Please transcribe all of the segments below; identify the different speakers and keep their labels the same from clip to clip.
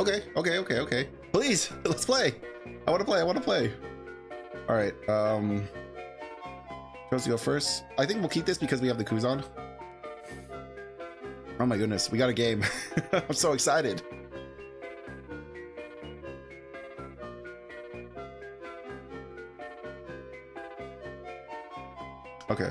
Speaker 1: Okay, okay, okay, okay. Please, let's play. I want to play. I want to play. All right. Supposed to go first. I think we'll keep this because we have the coups on. Oh my goodness, we got a game. I'm so excited. Okay.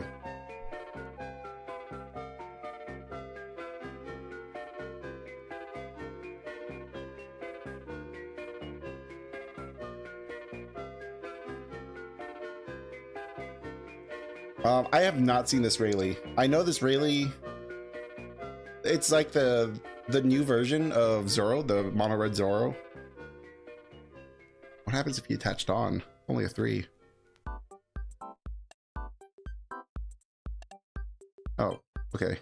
Speaker 1: I have not seen this Rayleigh. I know this Rayleigh. It's like the new version of Zoro, the mono red Zoro. What happens if you attached on? Only a 3. Oh, okay.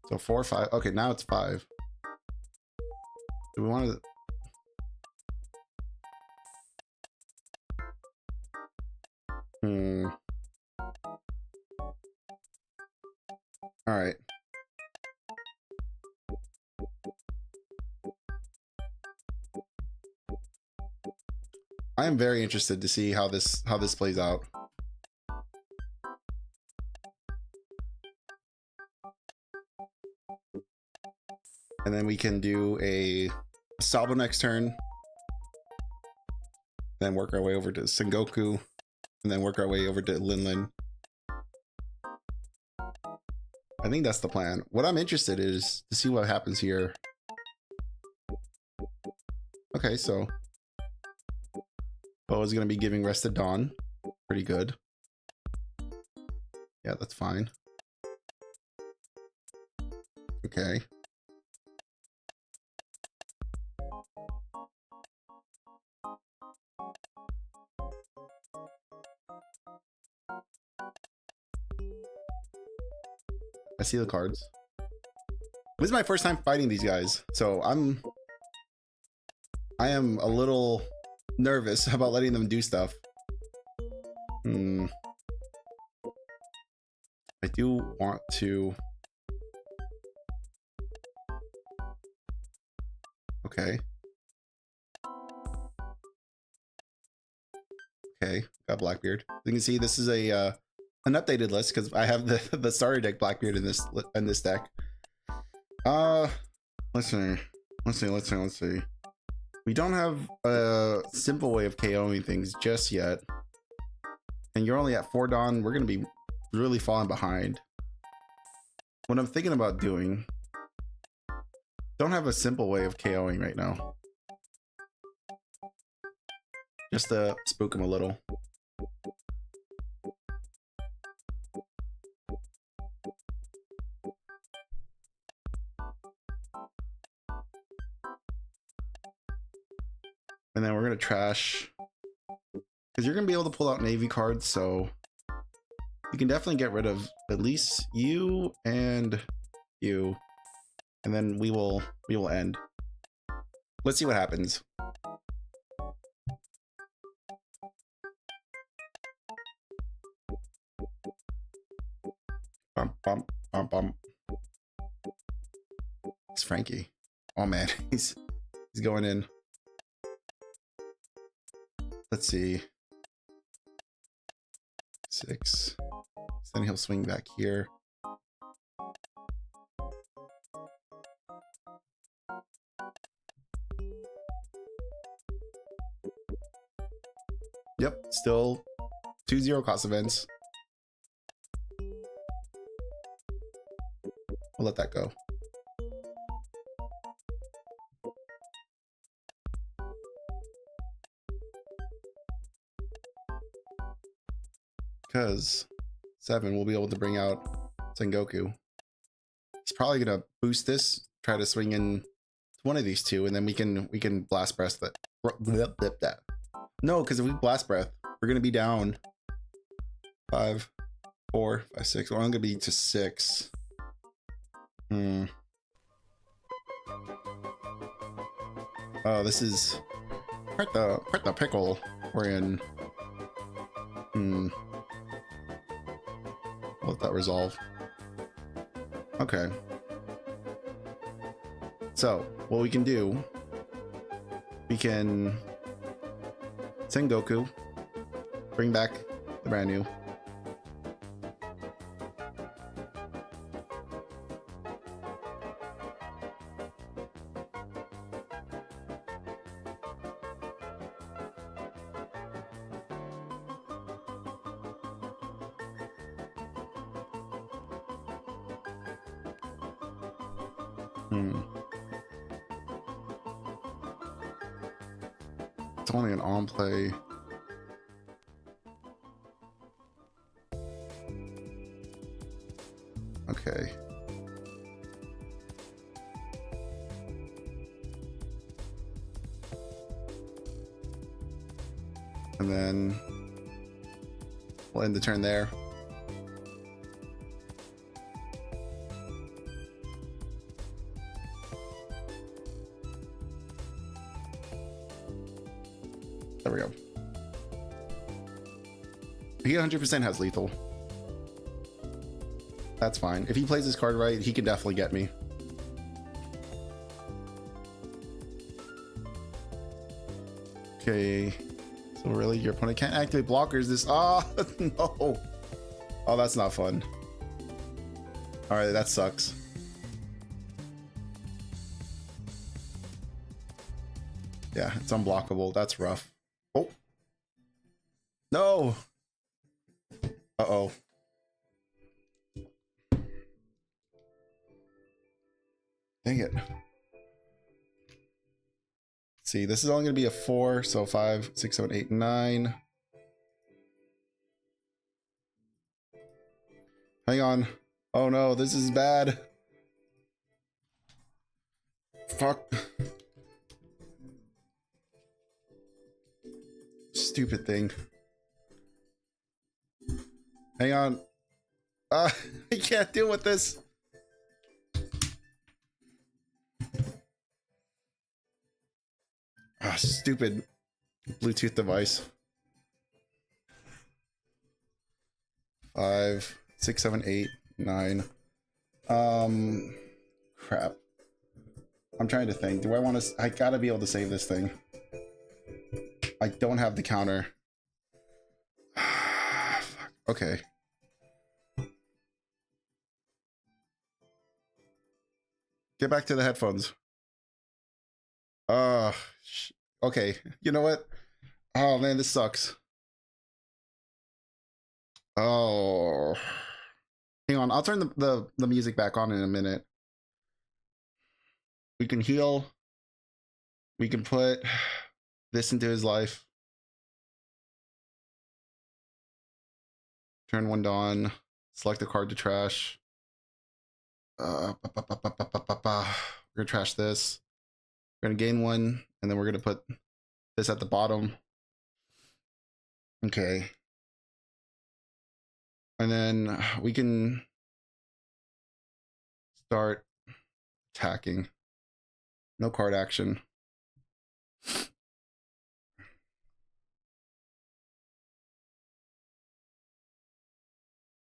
Speaker 1: So 4, 5. Okay, now it's 5. Do we want to? All right. I am very interested to see how this plays out. And then we can do a Salvo next turn. Then work our way over to Sengoku. And then work our way over to Linlin. I think that's the plan. What I'm interested in is to see what happens here. Okay, so Bo is going to be giving rest at dawn. Pretty good. Yeah, that's fine. Okay. I see the cards. This is my first time fighting these guys, so I am a little nervous about letting them do stuff. I do want to. Okay. Okay, got Blackbeard. You can see this is a an updated list because I have the starter deck Blackbeard in this deck. Let's see. We don't have a simple way of KOing things just yet, and you're only at 4 dawn. We're gonna be really falling behind. What I'm thinking about doing, don't have a simple way of KOing right now. Just to spook him a little. And then we're gonna trash, because you're gonna be able to pull out Navy cards, so you can definitely get rid of at least you and you, and then we will end. Let's see what happens. Bump, bump, bump, bump. It's Frankie. Oh man, he's going in. Let's see. 6. Then he'll swing back here. Yep, still 2-0 cost events. We'll let that go. Because 7 will be able to bring out Sengoku. He's probably gonna boost this, try to swing in one of these two, and then we can blast breath that. No, because if we blast breath, we're gonna be down 5, 4, 5, 6. We're only gonna be to 6. Oh, this is part the pickle we're in. Let that resolve. Okay. So what we can do, we can send Goku, bring back the brand new. It's only an on play. Okay. And then we'll end the turn there. There we go. He 100% has lethal. That's fine. If he plays his card right, he can definitely get me. Okay. So really, your opponent can't activate blockers this... Oh, no. Oh, that's not fun. Alright, that sucks. Yeah, it's unblockable. That's rough. Oh. No. Uh-oh. Dang it. See, this is only going to be a 4, so 5, 6, 7, 8, 9. Hang on. Oh no, this is bad. Fuck. Stupid thing. Hang on. I can't deal with this. Ah, stupid Bluetooth device. 5, 6, 7, 8, 9. Crap. I'm trying to think. Do I want to? I gotta be able to save this thing. I don't have the counter. Fuck. Okay. Get back to the headphones. Okay. You know what? Oh man, this sucks. Oh. Hang on, I'll turn the music back on in a minute. We can heal. We can put this into his life. Turn 1 Dawn. Select a card to trash. We're gonna trash this. We're gonna gain 1, and then we're gonna put this at the bottom. Okay. And then we can start attacking. No card action.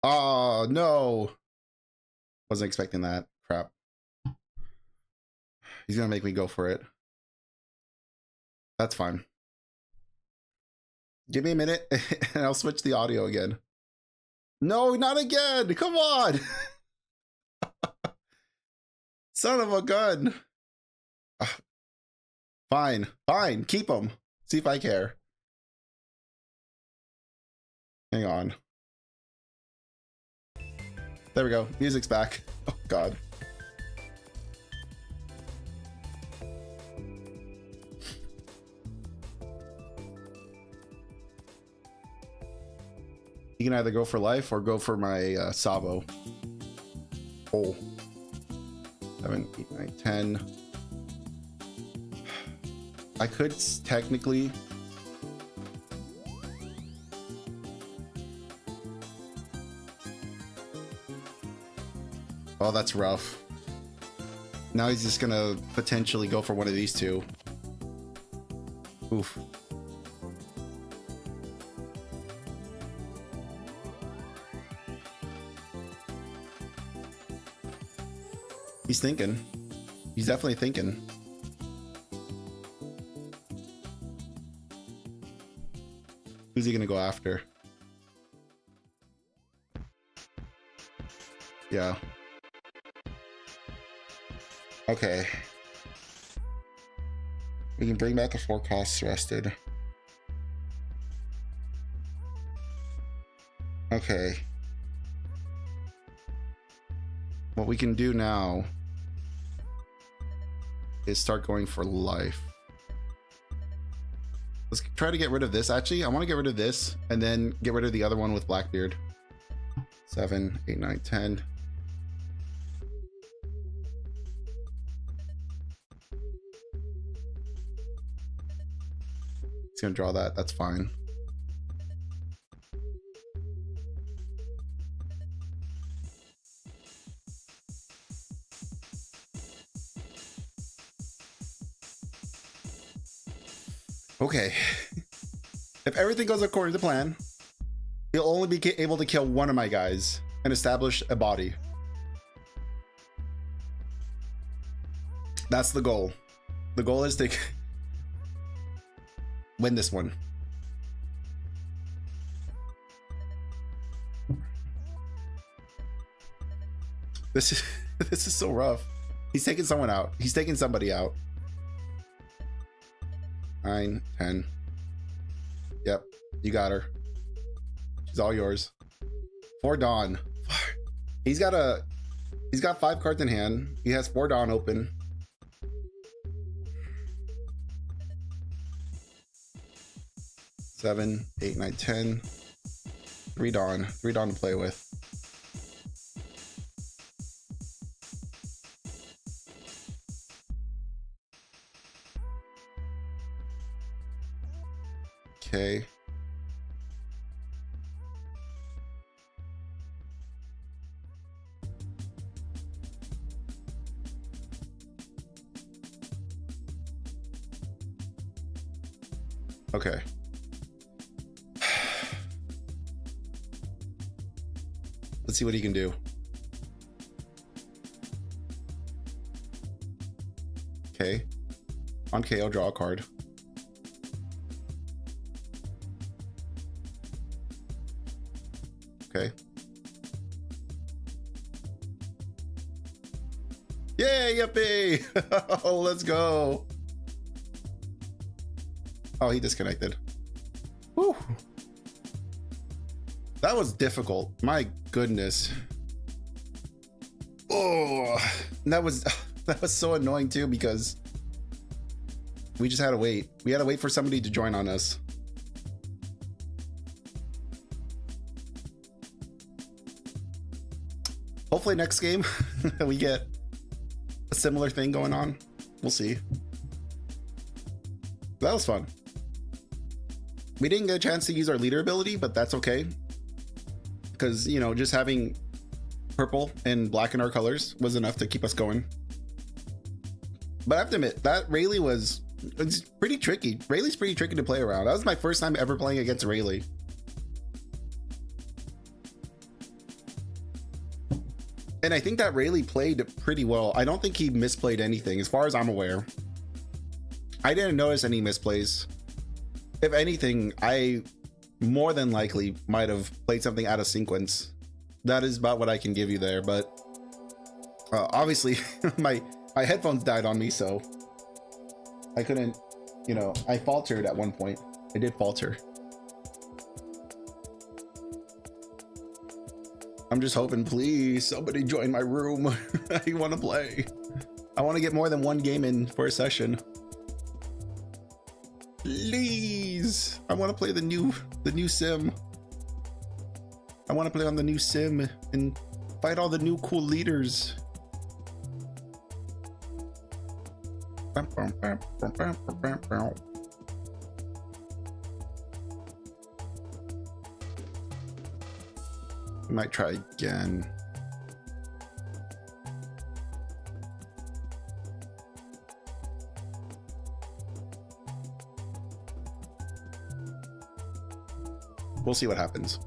Speaker 1: Oh, no. Wasn't expecting that. Crap. He's gonna make me go for it. That's fine. Give me a minute and I'll switch the audio again. No, not again. Come on. Son of a gun. Fine. Fine. Keep them. See if I care. Hang on. There we go. Music's back. Oh, God. You can either go for life or go for my Sabo. Oh. 7, 8, 9, 10. I could technically... Oh, that's rough. Now he's just gonna potentially go for one of these two. Oof. He's thinking. He's definitely thinking. Who's he gonna go after? Yeah. Okay. We can bring back the 4 costs rested. Okay. What we can do now is start going for life. Let's try to get rid of this. Actually, I want to get rid of this and then get rid of the other one with Blackbeard. 7, 8, 9, 10. He's gonna draw that. That's fine. Okay. If everything goes according to plan, he'll only be able to kill one of my guys and establish a body. That's the goal. The goal is to win this one. This is so rough. He's taking someone out. He's taking somebody out. 9, 10. Yep, you got her. She's all yours. For Dawn. He's got 5 cards in hand. He has 4 Dawn open. Seven, 8, 9, 10. 3 Dawn. 3 Dawn to play with. Okay. Okay. Let's see what he can do. Okay. On KO, draw a card. Okay. Yay, yippee! Oh, let's go. Oh, he disconnected. Whew. That was difficult. My goodness. Oh, that was so annoying too, because we just had to wait. We had to wait for somebody to join on us. Hopefully next game we get a similar thing going on. We'll see. That was fun. We didn't get a chance to use our leader ability, but that's okay. Because, you know, just having purple and black in our colors was enough to keep us going. But I have to admit, that Rayleigh it's pretty tricky. Rayleigh's pretty tricky to play around. That was my first time ever playing against Rayleigh. And I think that Rayleigh played pretty well. I don't think he misplayed anything, as far as I'm aware. I didn't notice any misplays. If anything, I more than likely might have played something out of sequence. That is about what I can give you there, but obviously my headphones died on me, so I couldn't, you know, I faltered at one point. I did falter. I'm just hoping, please, somebody join my room. I want to play. I want to get more than one game in for a session. Please, I want to play the new sim. I want to play on the new sim and fight all the new cool leaders. We might try again. We'll see what happens.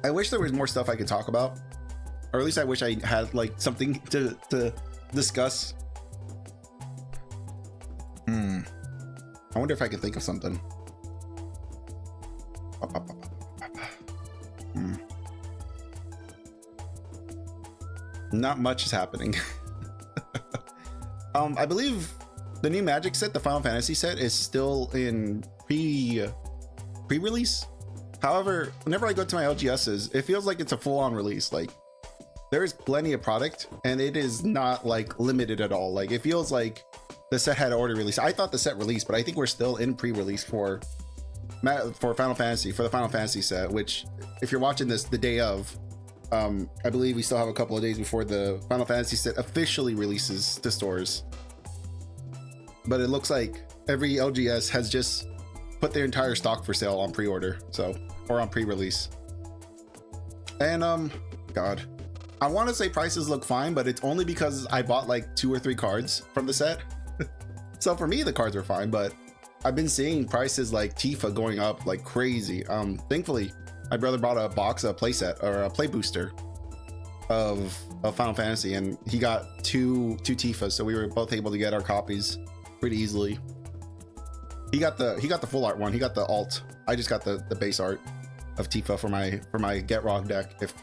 Speaker 1: I wish there was more stuff I could talk about, or at least I wish I had like something to discuss. I wonder if I can think of something. Not much is happening. I believe the new Magic set, the Final Fantasy set, is still in pre-release. However, whenever I go to my LGSs, it feels like it's a full-on release. Like, there is plenty of product, and it is not like limited at all. Like, it feels like the set had already released. I thought the set released, but I think we're still in pre-release for Final Fantasy, for the Final Fantasy set. Which, if you're watching this the day of, I believe we still have a couple of days before the Final Fantasy set officially releases to stores. But it looks like every LGS has just put their entire stock for sale on pre-order, so, or on pre-release. And God, I want to say prices look fine, but it's only because I bought like 2 or 3 cards from the set. So for me, the cards are fine, but I've been seeing prices like Tifa going up like crazy. Thankfully, my brother bought a box, a playset or a play booster of Final Fantasy, and he got two Tifas, so we were both able to get our copies pretty easily. He got the full art one. He got the alt. I just got the base art of Tifa for my Get Rog deck. If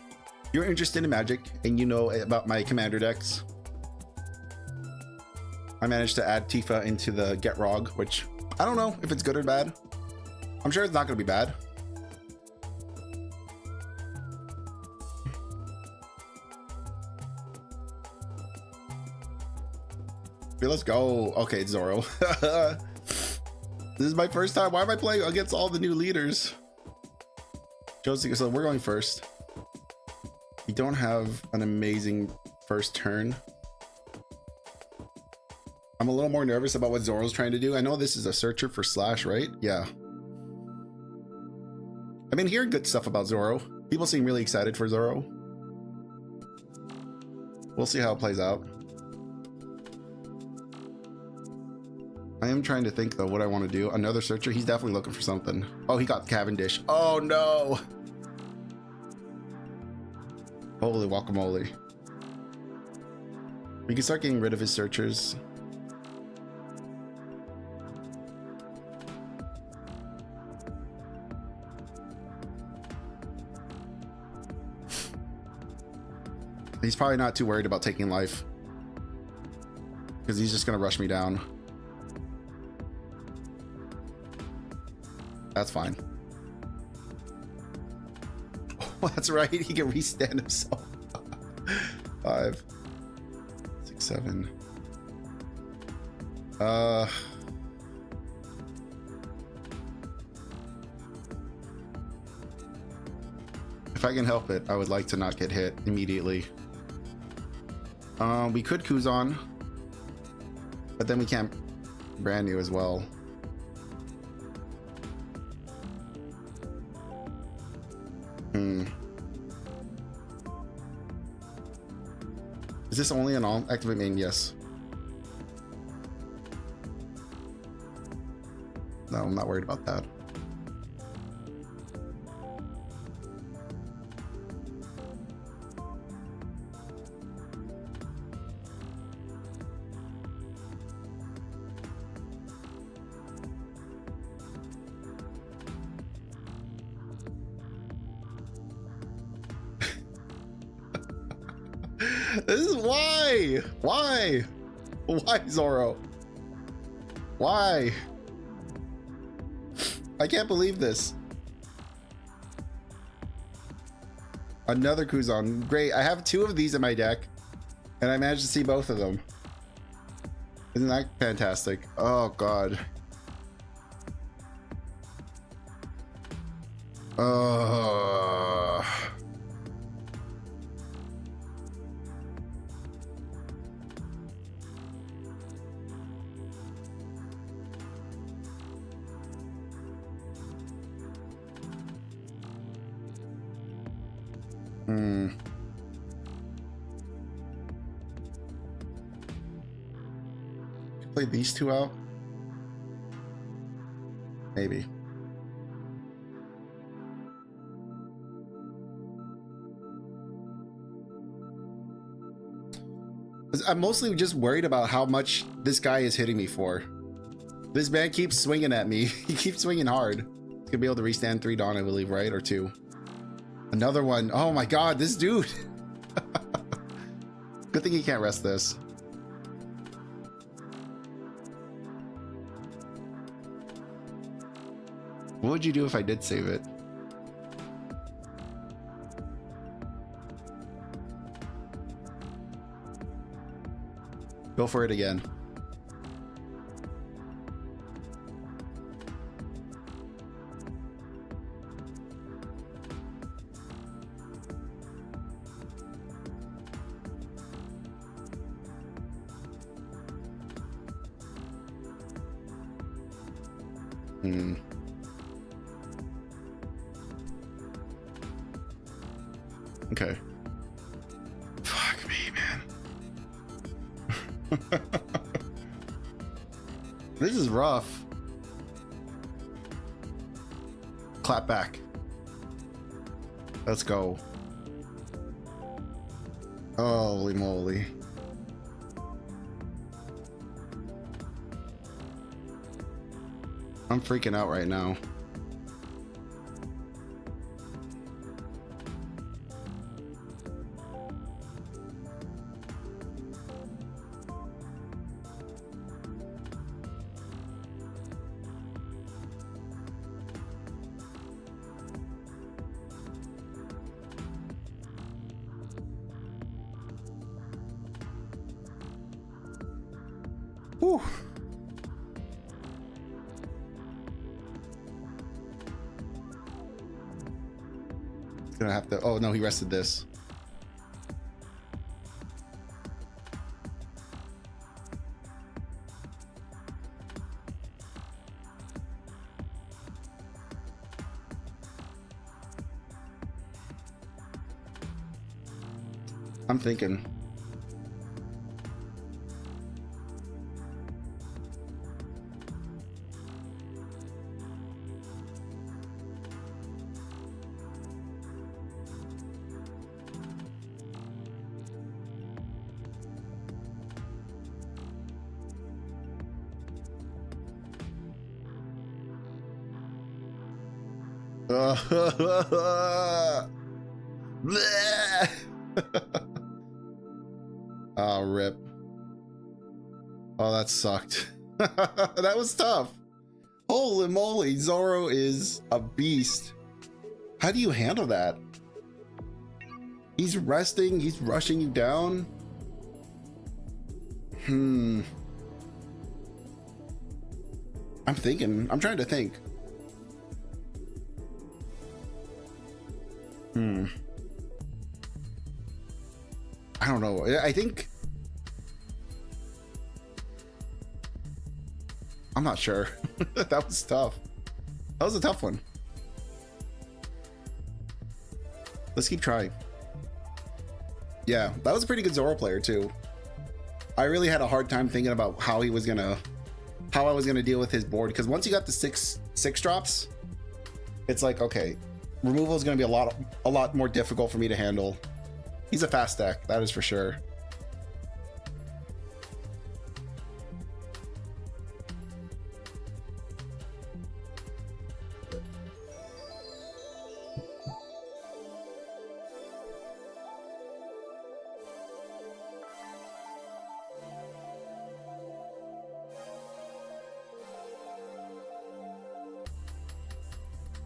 Speaker 1: you're interested in Magic and you know about my commander decks, I managed to add Tifa into the Get Rog, which I don't know if it's good or bad. I'm sure it's not going to be bad. Okay, let's go. Okay, Zoro. This is my first time. Why am I playing against all the new leaders? Josie, so we're going first. We don't have an amazing first turn. I'm a little more nervous about what Zoro's trying to do. I know this is a searcher for Slash, right? Yeah. I've been hearing good stuff about Zoro. People seem really excited for Zoro. We'll see how it plays out. I am trying to think though what I want to do. Another searcher? He's definitely looking for something. Oh, he got Cavendish. Oh no! Holy guacamole. We can start getting rid of his searchers. He's probably not too worried about taking life, because he's just gonna rush me down. That's fine. Oh, that's right. He can restand himself. 5, 6, 7. If I can help it, I would like to not get hit immediately. We could Kuzan, but then we can't brand new as well. Is this only an all activate main? Yes. No, I'm not worried about that. This is why Zoro? Why? I can't believe this. Another Kuzan. Great. I have 2 of these in my deck, and I managed to see both of them. Isn't that fantastic? Oh god. Play these 2 out? Maybe. I'm mostly just worried about how much this guy is hitting me for. This man keeps swinging at me. He keeps swinging hard. He's gonna be able to restand 3 Dawn, I believe, right? Or 2. Another one. Oh my god, this dude. Good thing he can't rest this. What would you do if I did save it? Go for it again. Okay. Fuck me, man. This is rough. Clap back. Let's go. Holy moly. I'm freaking out right now. Whew. Gonna have to. Oh no, he rested this. I'm thinking. Oh, rip. Oh, that sucked. That was tough. Holy moly, Zoro is a beast. How do you handle that? He's resting, he's rushing you down. I'm thinking, I'm trying to think. I don't know. I think I'm not sure. That was tough. That was a tough one. Let's keep trying. Yeah, that was a pretty good Zoro player too. I really had a hard time thinking about how I was gonna deal with his board, because once you got the six drops, it's like, okay, removal is gonna be a lot more difficult for me to handle. He's a fast deck, that is for sure.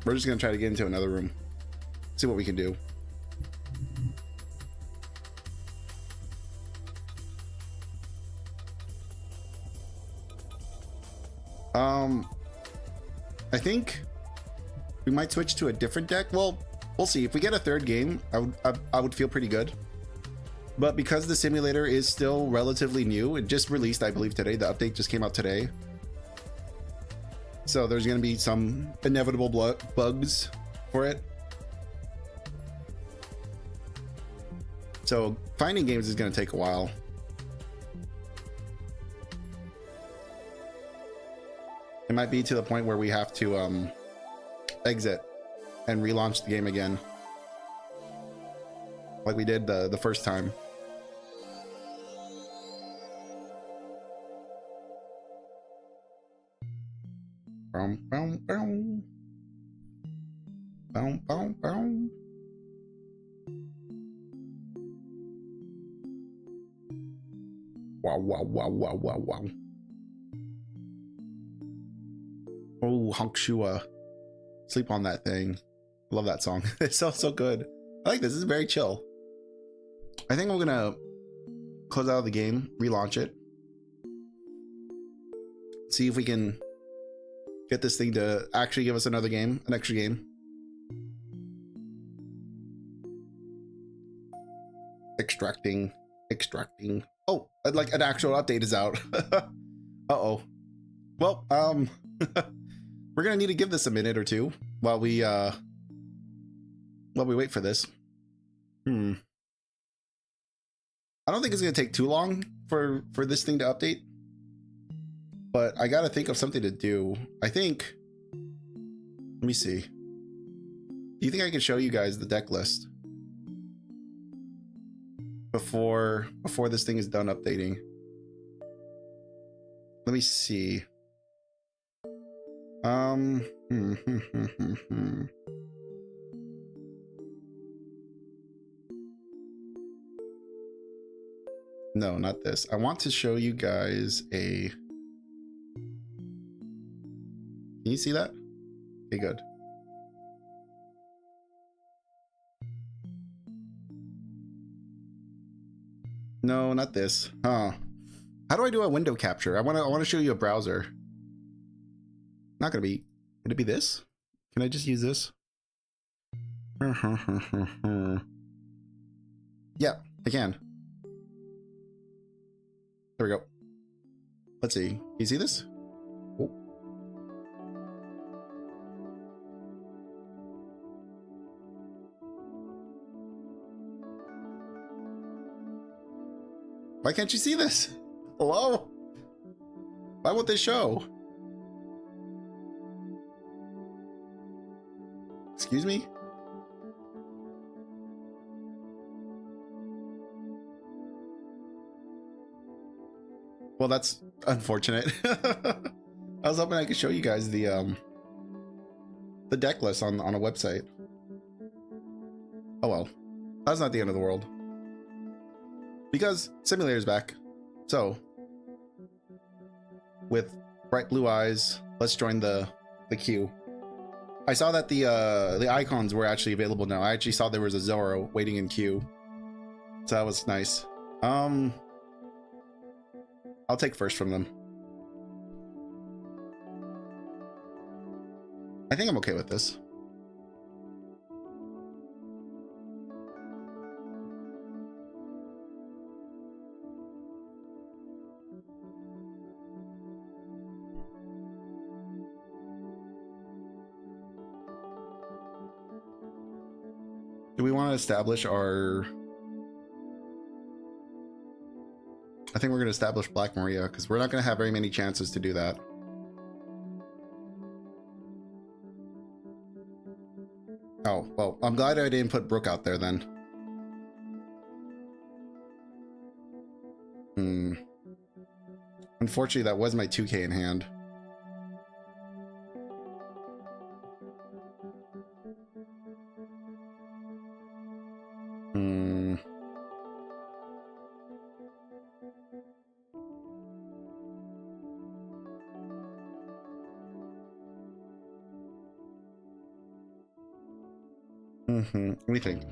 Speaker 1: We're just gonna try to get into another room, see what we can do. I think we might switch to a different deck. Well, we'll see. If we get a third game, I would feel pretty good. But because the simulator is still relatively new, it just released, I believe, today. The update just came out today. So there's going to be some inevitable bugs for it. So finding games is going to take a while. It might be to the point where we have to exit and relaunch the game again, like we did the first time. Boom, boom, boom. Boom, boom, boom. Wow, wow, wow, wow, wow, wow. Oh, Honk Shua. Sleep on that thing. Love that song. It sounds so good. I like this. This is very chill. I think I'm gonna close out of the game, relaunch it, see if we can get this thing to actually give us another game, an extra game. Extracting. Oh, like an actual update is out. Uh-oh. Well, we're gonna need to give this a minute or two while we wait for this. I don't think it's gonna take too long for this thing to update, but I gotta think of something to do. I think, let me see. Do you think I can show you guys the deck list before this thing is done updating? Let me see. No, not this. I want to show you guys a... Can you see that? Okay, good. No, not this. Huh. How do I do a window capture? I want to show you a browser. Not gonna be... Would it be this? Can I just use this? Yeah, I can. There we go. Let's see. Can you see this? Oh. Why can't you see this? Hello? Why won't they show? Excuse me? Well, that's unfortunate. I was hoping I could show you guys the deck list on a website. Oh well, that's not the end of the world. Because simulator's back. So, with bright blue eyes, let's join the queue. I saw that the icons were actually available now. I actually saw there was a Zoro waiting in queue, so that was nice. I'll take first from them. I think I'm okay with this. Do we want to establish our... I think we're going to establish Black Maria, because we're not going to have very many chances to do that. Oh, well, I'm glad I didn't put Brooke out there then. Unfortunately, that was my 2K in hand. What do you think?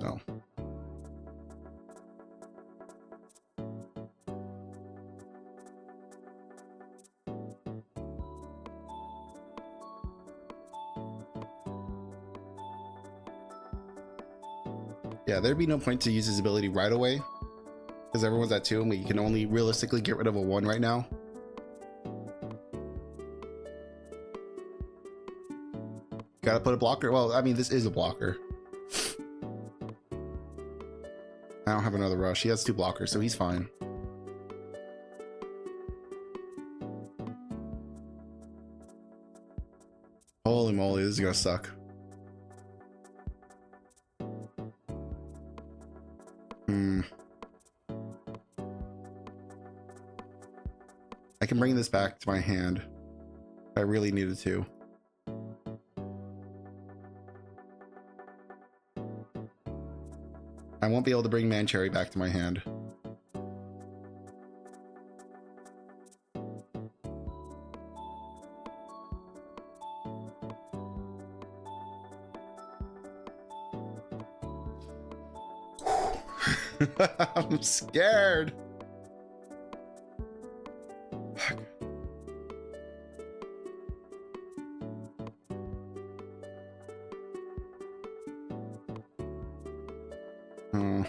Speaker 1: No. Yeah, there'd be no point to use his ability right away, because everyone's at 2 and we can only realistically get rid of a 1 right now. Gotta put a blocker. Well, I mean, this is a blocker. I don't have another rush. He has 2 blockers, so he's fine. Holy moly, this is gonna suck. can bring this back to my hand if I really needed to. I won't be able to bring Mancherry back to my hand. I'm scared. Oh.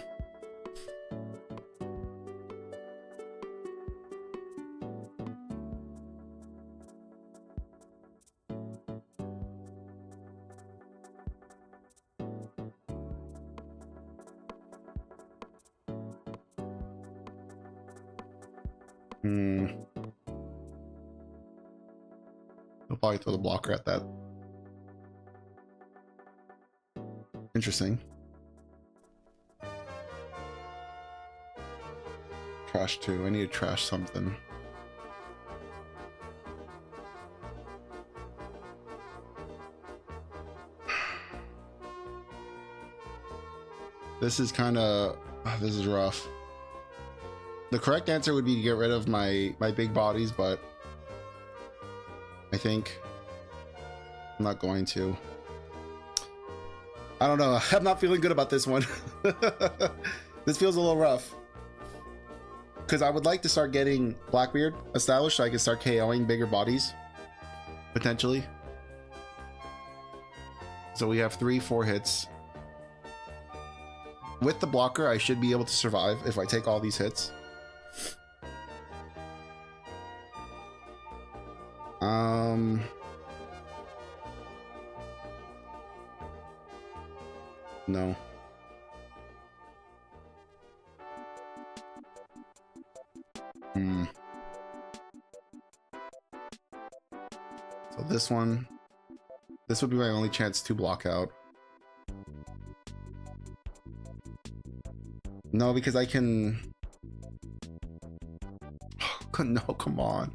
Speaker 1: I'll probably throw the blocker at that. Interesting. Trash 2. I need to trash something. This is kind of... this is rough. The correct answer would be to get rid of my big bodies, but I think I'm not going to. I don't know. I'm not feeling good about this one. This feels a little rough. Because I would like to start getting Blackbeard established so I can start KOing bigger bodies. Potentially. So we have 3-4 hits. With the blocker, I should be able to survive if I take all these hits. No. So this one, this would be my only chance to block out. No, because I can... No, come on.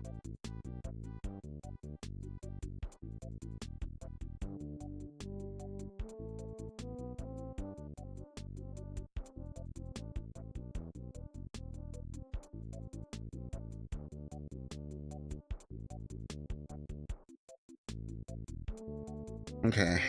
Speaker 1: Okay.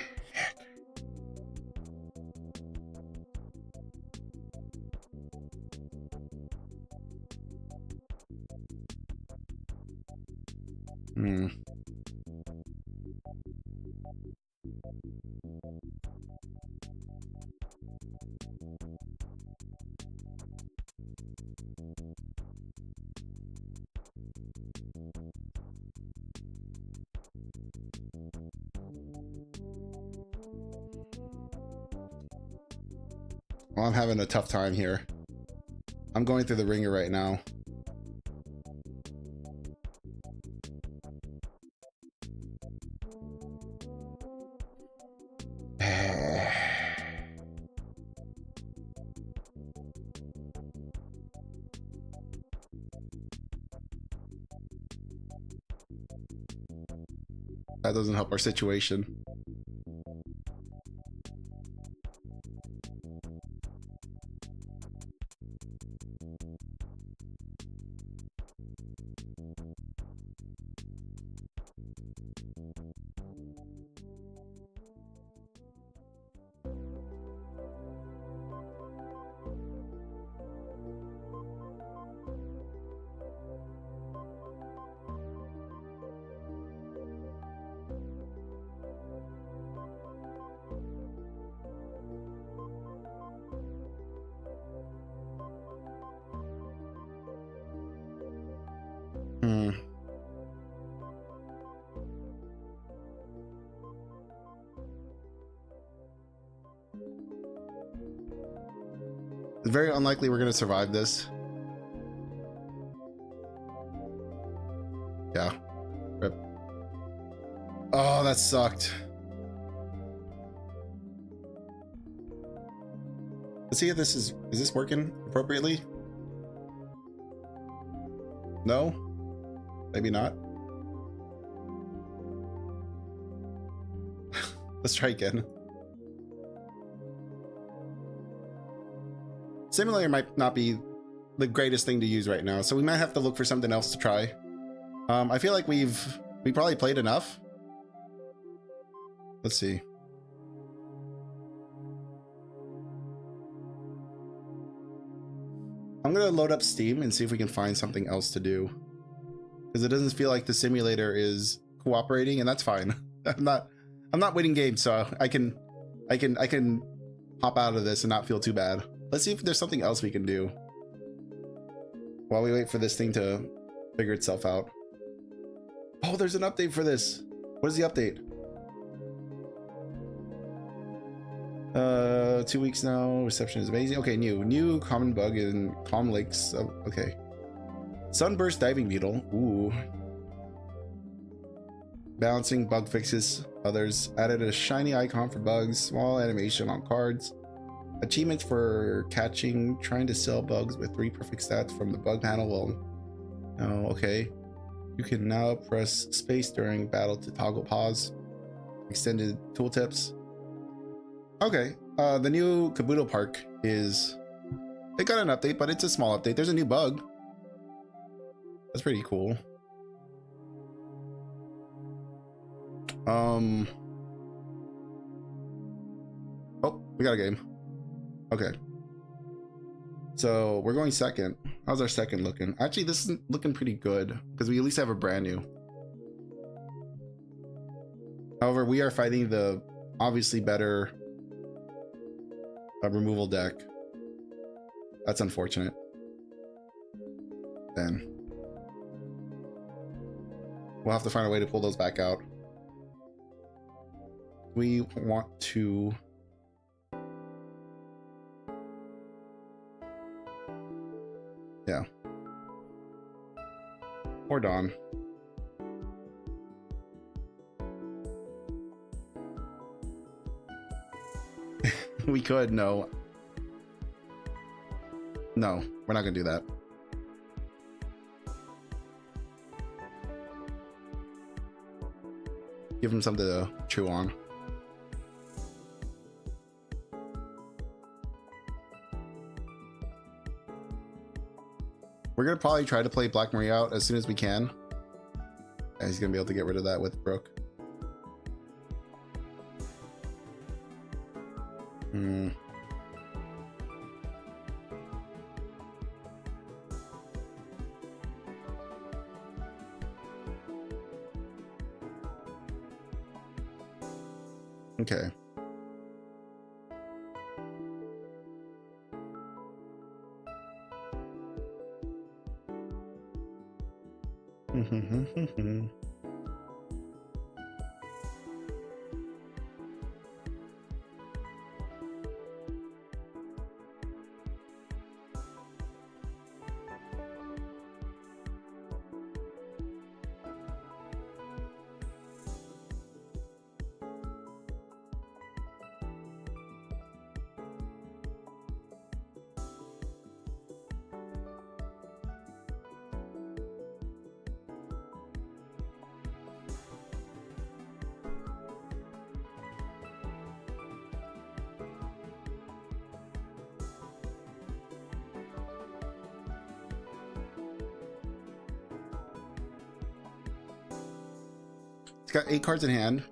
Speaker 1: Well, I'm having a tough time here. I'm going through the ringer right now. That doesn't help our situation. It's very unlikely we're going to survive this. Yeah. Rip. Oh, that sucked. Let's see if this is this working appropriately? No? Maybe not. Let's try again. Simulator might not be the greatest thing to use right now, so we might have to look for something else to try. I feel like we probably played enough. Let's see. I'm gonna load up Steam and see if we can find something else to do, because it doesn't feel like the simulator is cooperating, and that's fine. I'm not winning games, so I can hop out of this and not feel too bad. Let's see if there's something else we can do while we wait for this thing to figure itself out. Oh, there's an update for this. What is the update? 2 weeks now. Reception is amazing. Okay, new common bug in Calm Lakes. Oh, okay. Sunburst diving beetle. Ooh. Balancing bug fixes. Others added a shiny icon for bugs. Small animation on cards. Achievements for catching. Trying to sell bugs with 3 perfect stats from the bug panel. Well, oh, okay. You can now press space during battle to toggle pause. Extended tooltips. Okay, the new Kabuto Park is... They got an update, but it's a small update. There's a new bug. That's pretty cool. Oh, we got a game. Okay. So, we're going second. How's our second looking? Actually, this is looking pretty good, because we at least have a brand new. However, we are fighting the obviously better removal deck. That's unfortunate. Then we'll have to find a way to pull those back out. We want to... Yeah. Or Dawn. We could, no. No, we're not gonna do that. Give him something to chew on. We're gonna probably try to play Black Maria out as soon as we can. And he's gonna be able to get rid of that with Brooke. Okay. He's got 8 cards in hand,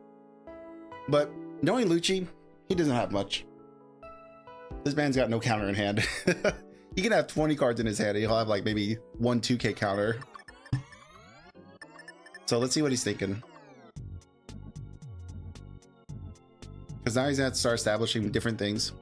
Speaker 1: but knowing Lucci, he doesn't have much. This man's got no counter in hand. He can have 20 cards in his hand. He'll have like maybe 1 2K counter. So let's see what he's thinking. Because now he's gonna have to start establishing different things.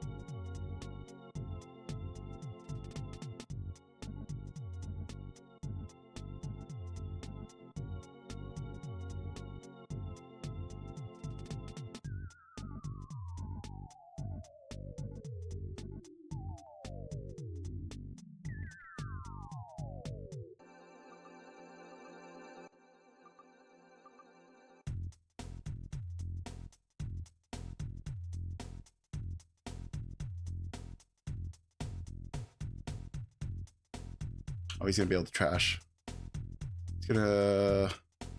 Speaker 1: Oh, he's gonna be able to trash. It's gonna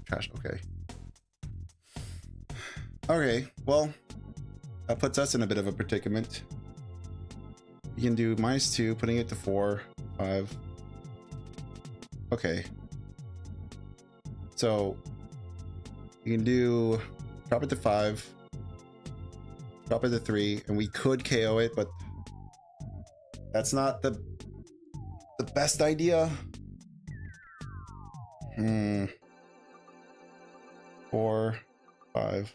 Speaker 1: trash. Okay. Okay. Well, that puts us in a bit of a predicament. You can do -2, putting it to 4, 5. Okay. So you can do drop it to 5, drop it to 3, and we could KO it, but that's not the best idea. 4, 5.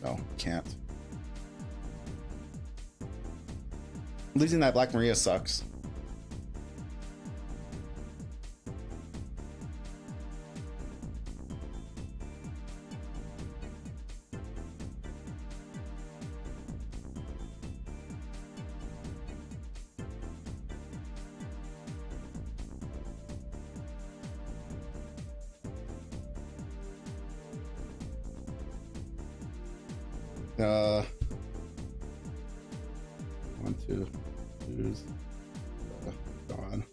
Speaker 1: No, can't. Losing that Black Maria sucks. One, two, choose. Gone.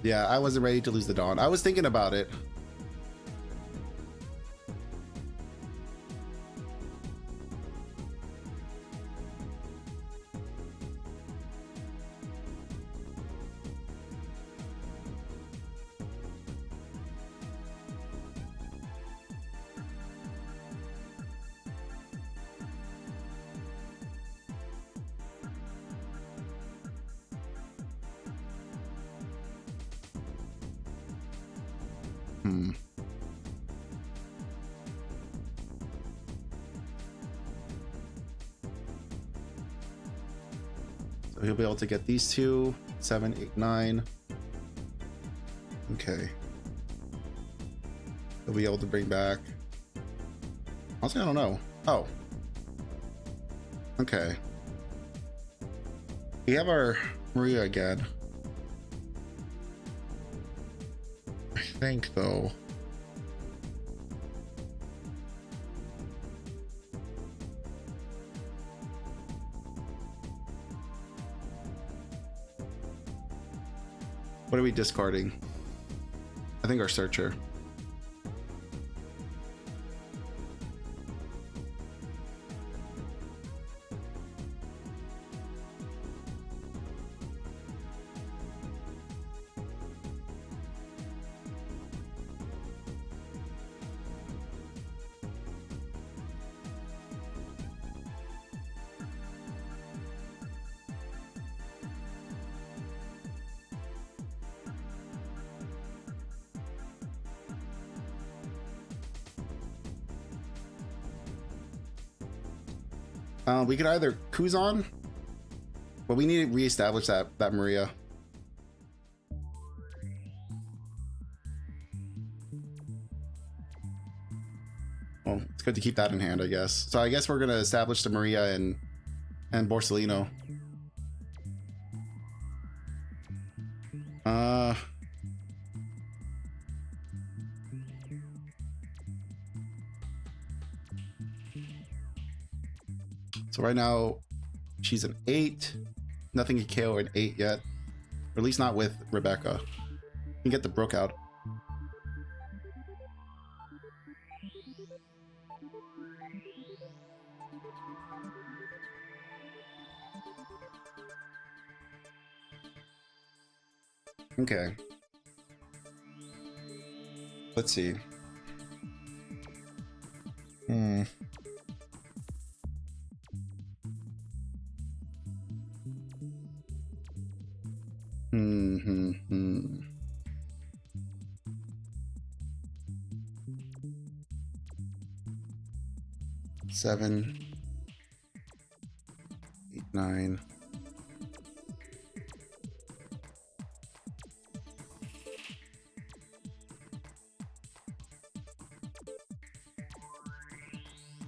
Speaker 1: Yeah, I wasn't ready to lose the Dawn. I was thinking about it. So he'll be able to get these two, 7, 8, 9. Okay. He'll be able to bring back. Honestly, I don't know. Oh. Okay. We have our Maria again. I think, though. What are we discarding? I think our Searcher. We could either Kuzan, but we need to reestablish that Maria. Well, it's good to keep that in hand, I guess. So I guess we're gonna establish the Maria and Borsellino. So right now, she's an 8. Nothing can KO an 8 yet. Or at least not with Rebecca. You can get the Brook out. Okay. Let's see. 7, 8, 9.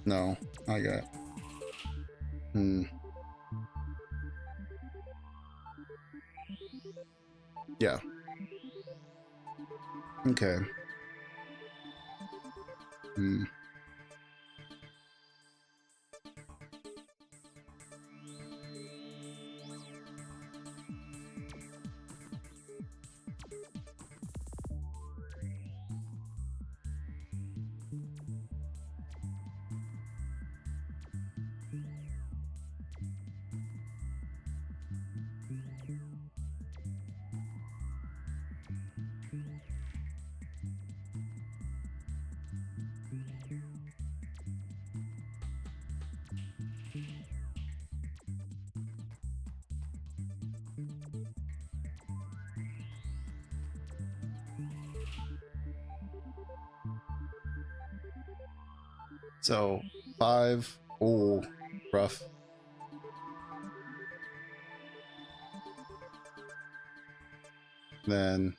Speaker 1: No, I got. Yeah. Okay. So 5. Oh, rough. Then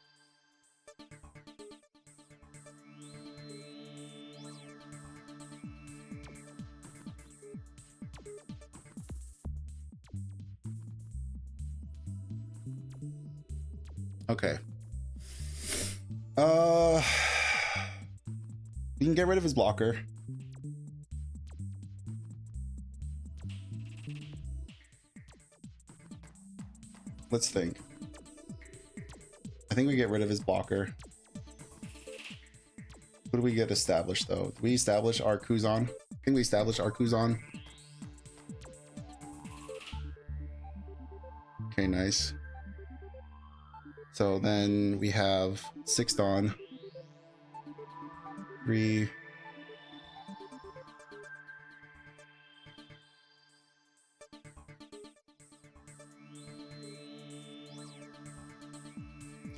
Speaker 1: okay. We can get rid of his blocker. Let's think. I think we get rid of his blocker. Who do we get established though? Do we establish our Kuzan? I think we established our Kuzan. Okay, nice. So then we have 6 Dawn. 3.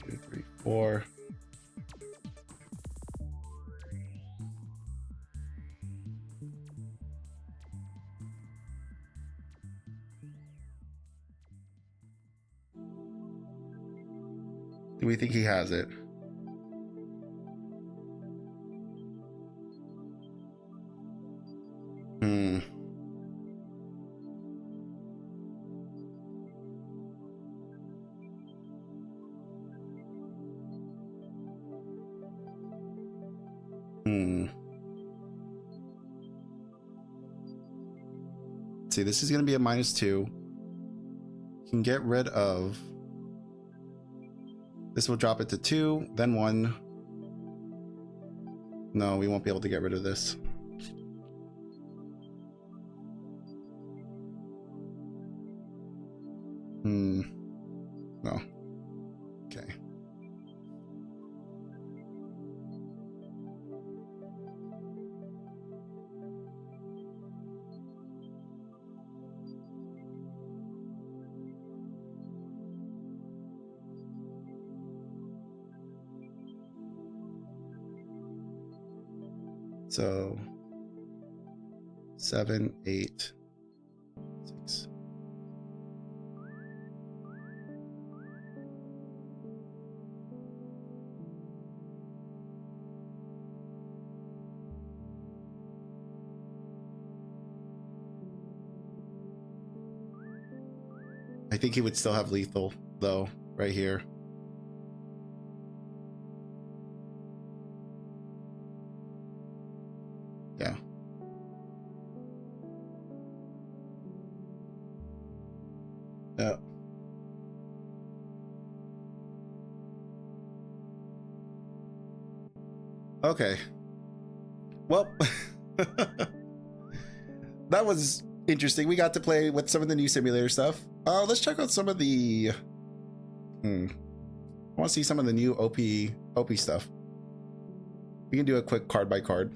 Speaker 1: Two, 3, 4. Do we think he has it? See, this is going to be a -2. Can get rid of. This will drop it to 2, then 1. No, we won't be able to get rid of this. No. Okay. So 7, 8, 6. I think he would still have lethal though, right here. Yeah. Yeah. Okay. Well, that was interesting. We got to play with some of the new simulator stuff. Let's check out some of the. I want to see some of the new OP stuff. We can do a quick card by card.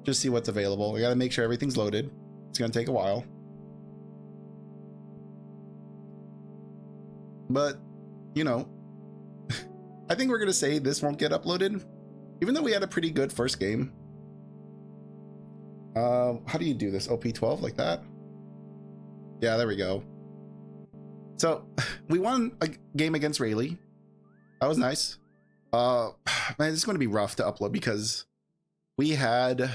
Speaker 1: Just see what's available. We got to make sure everything's loaded. It's gonna take a while. But, you know, I think we're gonna say this won't get uploaded. Even though we had a pretty good first game. How do you do this? OP-12 like that? Yeah, there we go. So we won a game against Rayleigh. That was nice. Man, it's going to be rough to upload because we had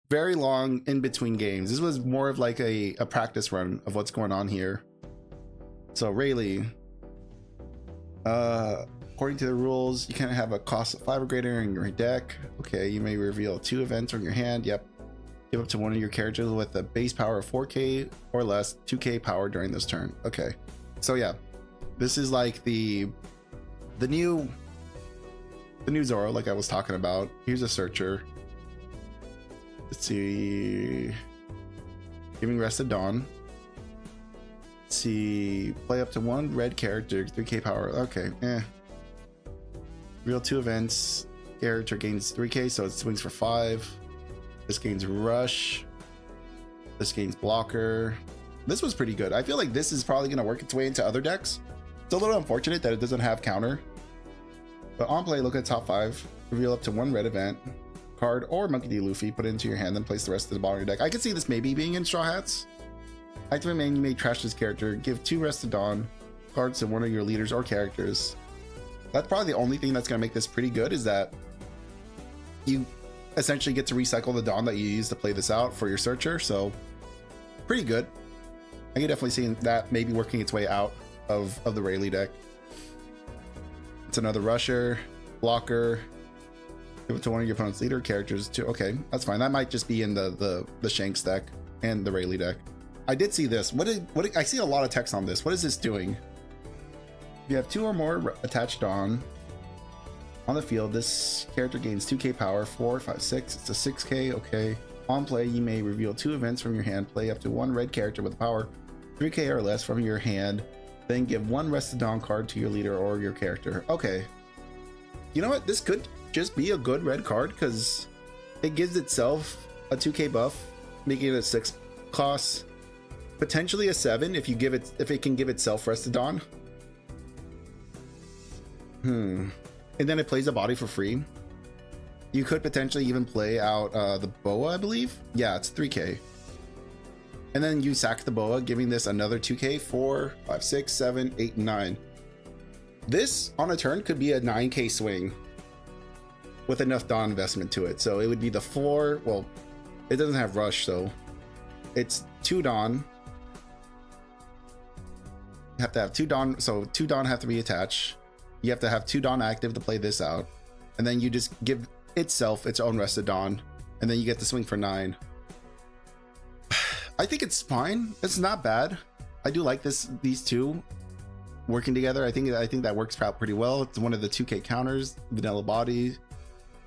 Speaker 1: very long in between games. This was more of like a practice run of what's going on here. So Rayleigh, according to the rules, you can't have a cost of 5 or greater in your deck. Okay, you may reveal 2 events from your hand. Yep. Give up to one of your characters with a base power of 4k or less 2k power during this turn. Okay, so yeah, this is like the new Zoro, like I was talking about. Here's a searcher. Let's see, giving Rest of Dawn. Let's see, play up to 1 red character, 3k power. Okay, real 2 events. Character gains 3k, so it swings for 5. This gains rush. This gains blocker. This was pretty good. I feel like this is probably going to work its way into other decks. It's a little unfortunate that it doesn't have counter. But on play, look at top 5. Reveal up to 1 red event card or Monkey D. Luffy. Put it into your hand, then place the rest of the bottom of your deck. I could see this maybe being in Straw Hats. Activate main, you may trash this character. Give 2 Rest of Dawn cards to one of your leaders or characters. That's probably the only thing that's going to make this pretty good, is that you essentially get to recycle the Dawn that you use to play this out for your searcher. So pretty good. I can definitely see that maybe working its way out of the Rayleigh deck. It's another rusher, blocker. Give it to one of your opponent's leader characters too. Okay, that's fine. That might just be in the Shanks deck and the Rayleigh deck. I did see this. I see a lot of text on this. What is this doing? If you have 2 or more attached on the field, this character gains 2k power, 4, 5, 6. It's a 6k. Okay. On play, you may reveal 2 events from your hand. Play up to 1 red character with power 3k or less from your hand. Then give 1 Rest of Dawn card to your leader or your character. Okay. You know what? This could just be a good red card because it gives itself a 2k buff, making it a 6 cost, potentially a 7 if it can give itself Rest of Dawn. And then it plays a body for free. You could potentially even play out the Boa, I believe. Yeah, it's 3k. And then you sack the Boa, giving this another 2k, 4, 5, 6, 7, 8, 9. This on a turn could be a 9k swing with enough Dawn investment to it. So it would be the 4. Well, it doesn't have rush, so it's 2 Dawn. You have to have 2 Dawn, so 2 Dawn have to be attached. You have to have 2 Dawn active to play this out, and then you just give itself its own Rest of Dawn, and then you get to swing for 9. I think it's fine. It's not bad. I do like these two working together. I think that works out pretty well. It's one of the 2k counters. Vanilla body,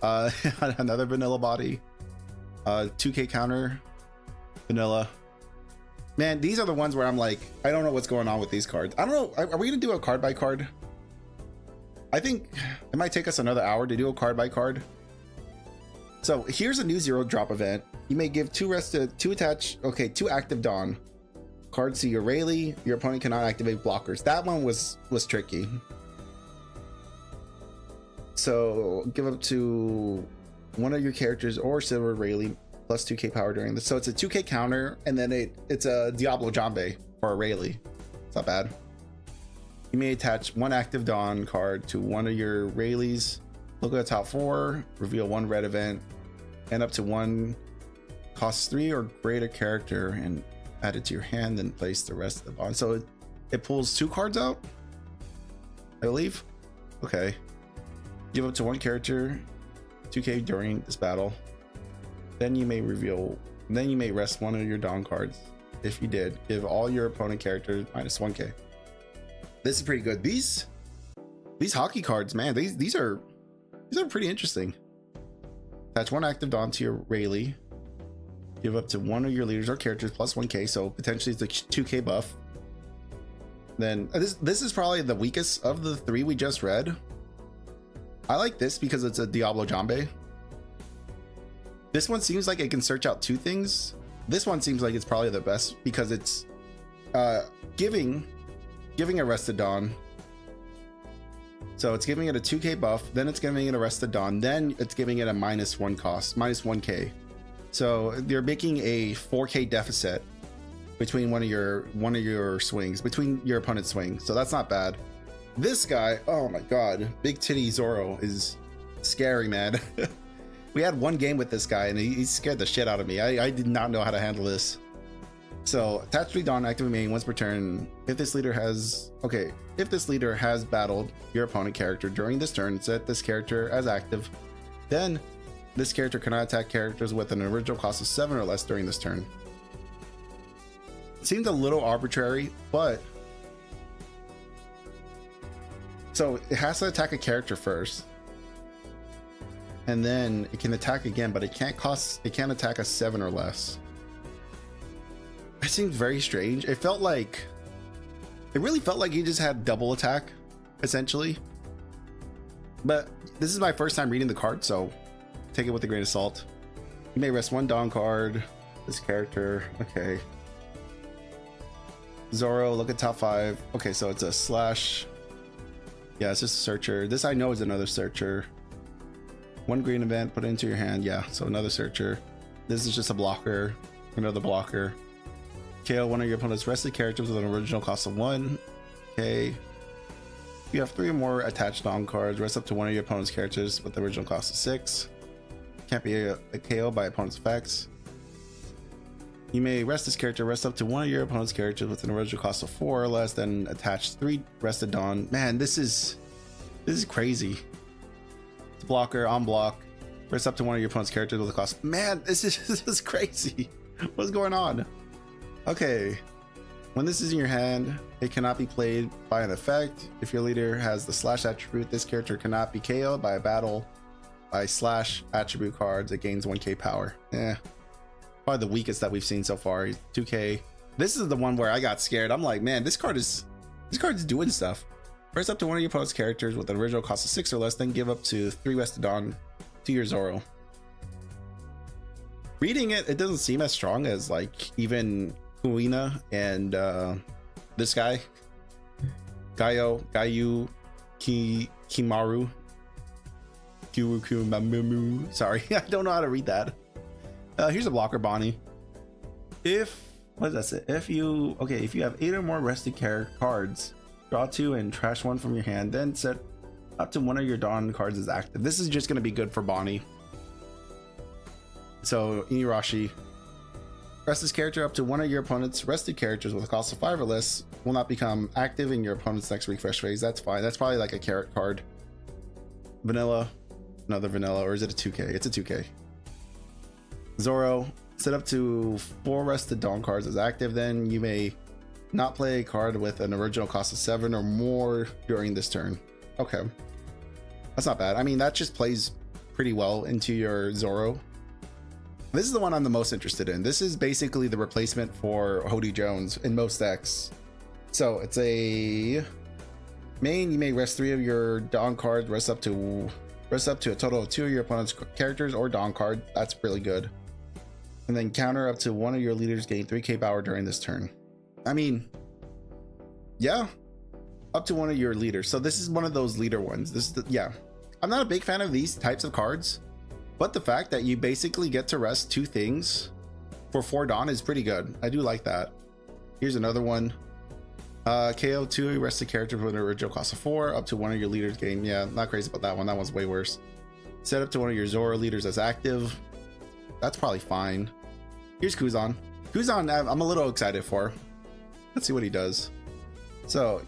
Speaker 1: another vanilla body, 2k counter, vanilla. Man, these are the ones where I'm like, I don't know what's going on with these cards. I don't know. Are we gonna do a card by card? I think it might take us another hour to do a card by card. So here's a new 0 drop event. You may give 2 active Dawn cards to your Rayleigh. Your opponent cannot activate blockers. That one was tricky. So give up to one of your characters or Silver Rayleigh plus 2k power during this. So it's a 2k counter, and then it's a Diablo Jambe for a Rayleigh. It's not bad. You may attach 1 active Dawn card to one of your Rayleighs. Look at the top 4, reveal 1 red event, and up to 1 costs 3 or greater character and add it to your hand, then place the rest of the bond. So it pulls 2 cards out, I believe. Okay. Give up to 1 character, 2k during this battle. Then you may rest 1 of your Dawn cards. If you did, give all your opponent characters minus 1k. This is pretty good. These hockey cards, man, these are pretty interesting. Attach 1 active Dawn to your Rayleigh. Give up to 1 of your leaders or characters plus 1k, so potentially it's a 2k buff. Then this is probably the weakest of the 3 we just read. I like this because it's a Diablo Jambe. This one seems like it can search out 2 things. This one seems like it's probably the best because it's giving a Rest of Dawn. So it's giving it a 2k buff, then it's giving it a Rest of Dawn, then it's giving it a -1 cost, -1k. So you're making a 4K deficit between one of your swings, between your opponent's swings. So that's not bad. This guy, oh my god, Big Titty Zoro is scary, man. We had one game with this guy and he scared the shit out of me. I did not know how to handle this. So attach 3 Dawn, activate main once per turn. If this leader has battled your opponent character during this turn, set this character as active. Then this character cannot attack characters with an original cost of 7 or less during this turn. It seems a little arbitrary, but so it has to attack a character first, and then it can attack again, but it can't attack a 7 or less. It seems very strange. It really felt like you just had double attack, essentially. But this is my first time reading the card, so take it with a grain of salt. You may rest 1 Dawn card. This character, okay. Zoro, look at top 5. Okay, so it's a slash. Yeah, it's just a searcher. This I know is another searcher. 1 green event, put it into your hand. Yeah, so another searcher. This is just a blocker, another blocker. KO one of your opponent's rested characters with an original cost of 1. Okay. If you have 3 or more attached Dawn cards, rest up to one of your opponent's characters with the original cost of 6. Can't be a KO by opponent's effects. You may rest this character, rest up to one of your opponent's characters with an original cost of 4 or less, then attach 3 rested Dawn. Man, this is crazy. It's a blocker, on block. Rest up to one of your opponent's characters with a cost. Man, this is crazy. What's going on? Okay. When this is in your hand, it cannot be played by an effect. If your leader has the slash attribute, this character cannot be KO'd by a battle by slash attribute cards. It gains 1k power. Probably the weakest that we've seen so far. 2k. This is the one where I got scared. I'm like, man, this card's doing stuff. First up to one of your opponent's characters with an original cost of 6 or less, then give up to 3 rested Dawn to your Zoro. Reading it, it doesn't seem as strong as like even Kuina and this guy, Gayu Kimaru. Sorry, I don't know how to read that. Here's a blocker, Bonnie. What does that say? If you have 8 or more rested cards, draw 2 and trash 1 from your hand, then set up to one of your Dawn cards as active. This is just going to be good for Bonnie. So Inirashi, rest this character up to one of your opponent's rested characters with a cost of 5 or less, will not become active in your opponent's next refresh phase. That's fine. That's probably like a carrot card. Vanilla, another vanilla, or is it a 2k? It's a 2k. Zoro, set up to 4 rested Dawn cards as active, then you may not play a card with an original cost of 7 or more during this turn. Okay, that's not bad. I mean, that just plays pretty well into your Zoro. This is the one I'm the most interested in. This is basically the replacement for Hody Jones in most decks. So it's a main, you may rest 3 of your Dawn cards, rest up to a total of 2 of your opponent's characters or Dawn card. That's really good. And then counter up to one of your leaders, gain 3k power during this turn. I mean, yeah, up to one of your leaders. So this is one of those leader ones. Yeah, I'm not a big fan of these types of cards, but the fact that you basically get to rest 2 things for 4 Dawn is pretty good. I do like that. Here's another one. KO 2 rested character with an original cost of 4, up to one of your leaders gain. Yeah, not crazy about that one. That one's way worse. Set up to one of your Zoro leaders as active. That's probably fine. Here's Kuzan. Kuzan, I'm a little excited for. Let's see what he does. So,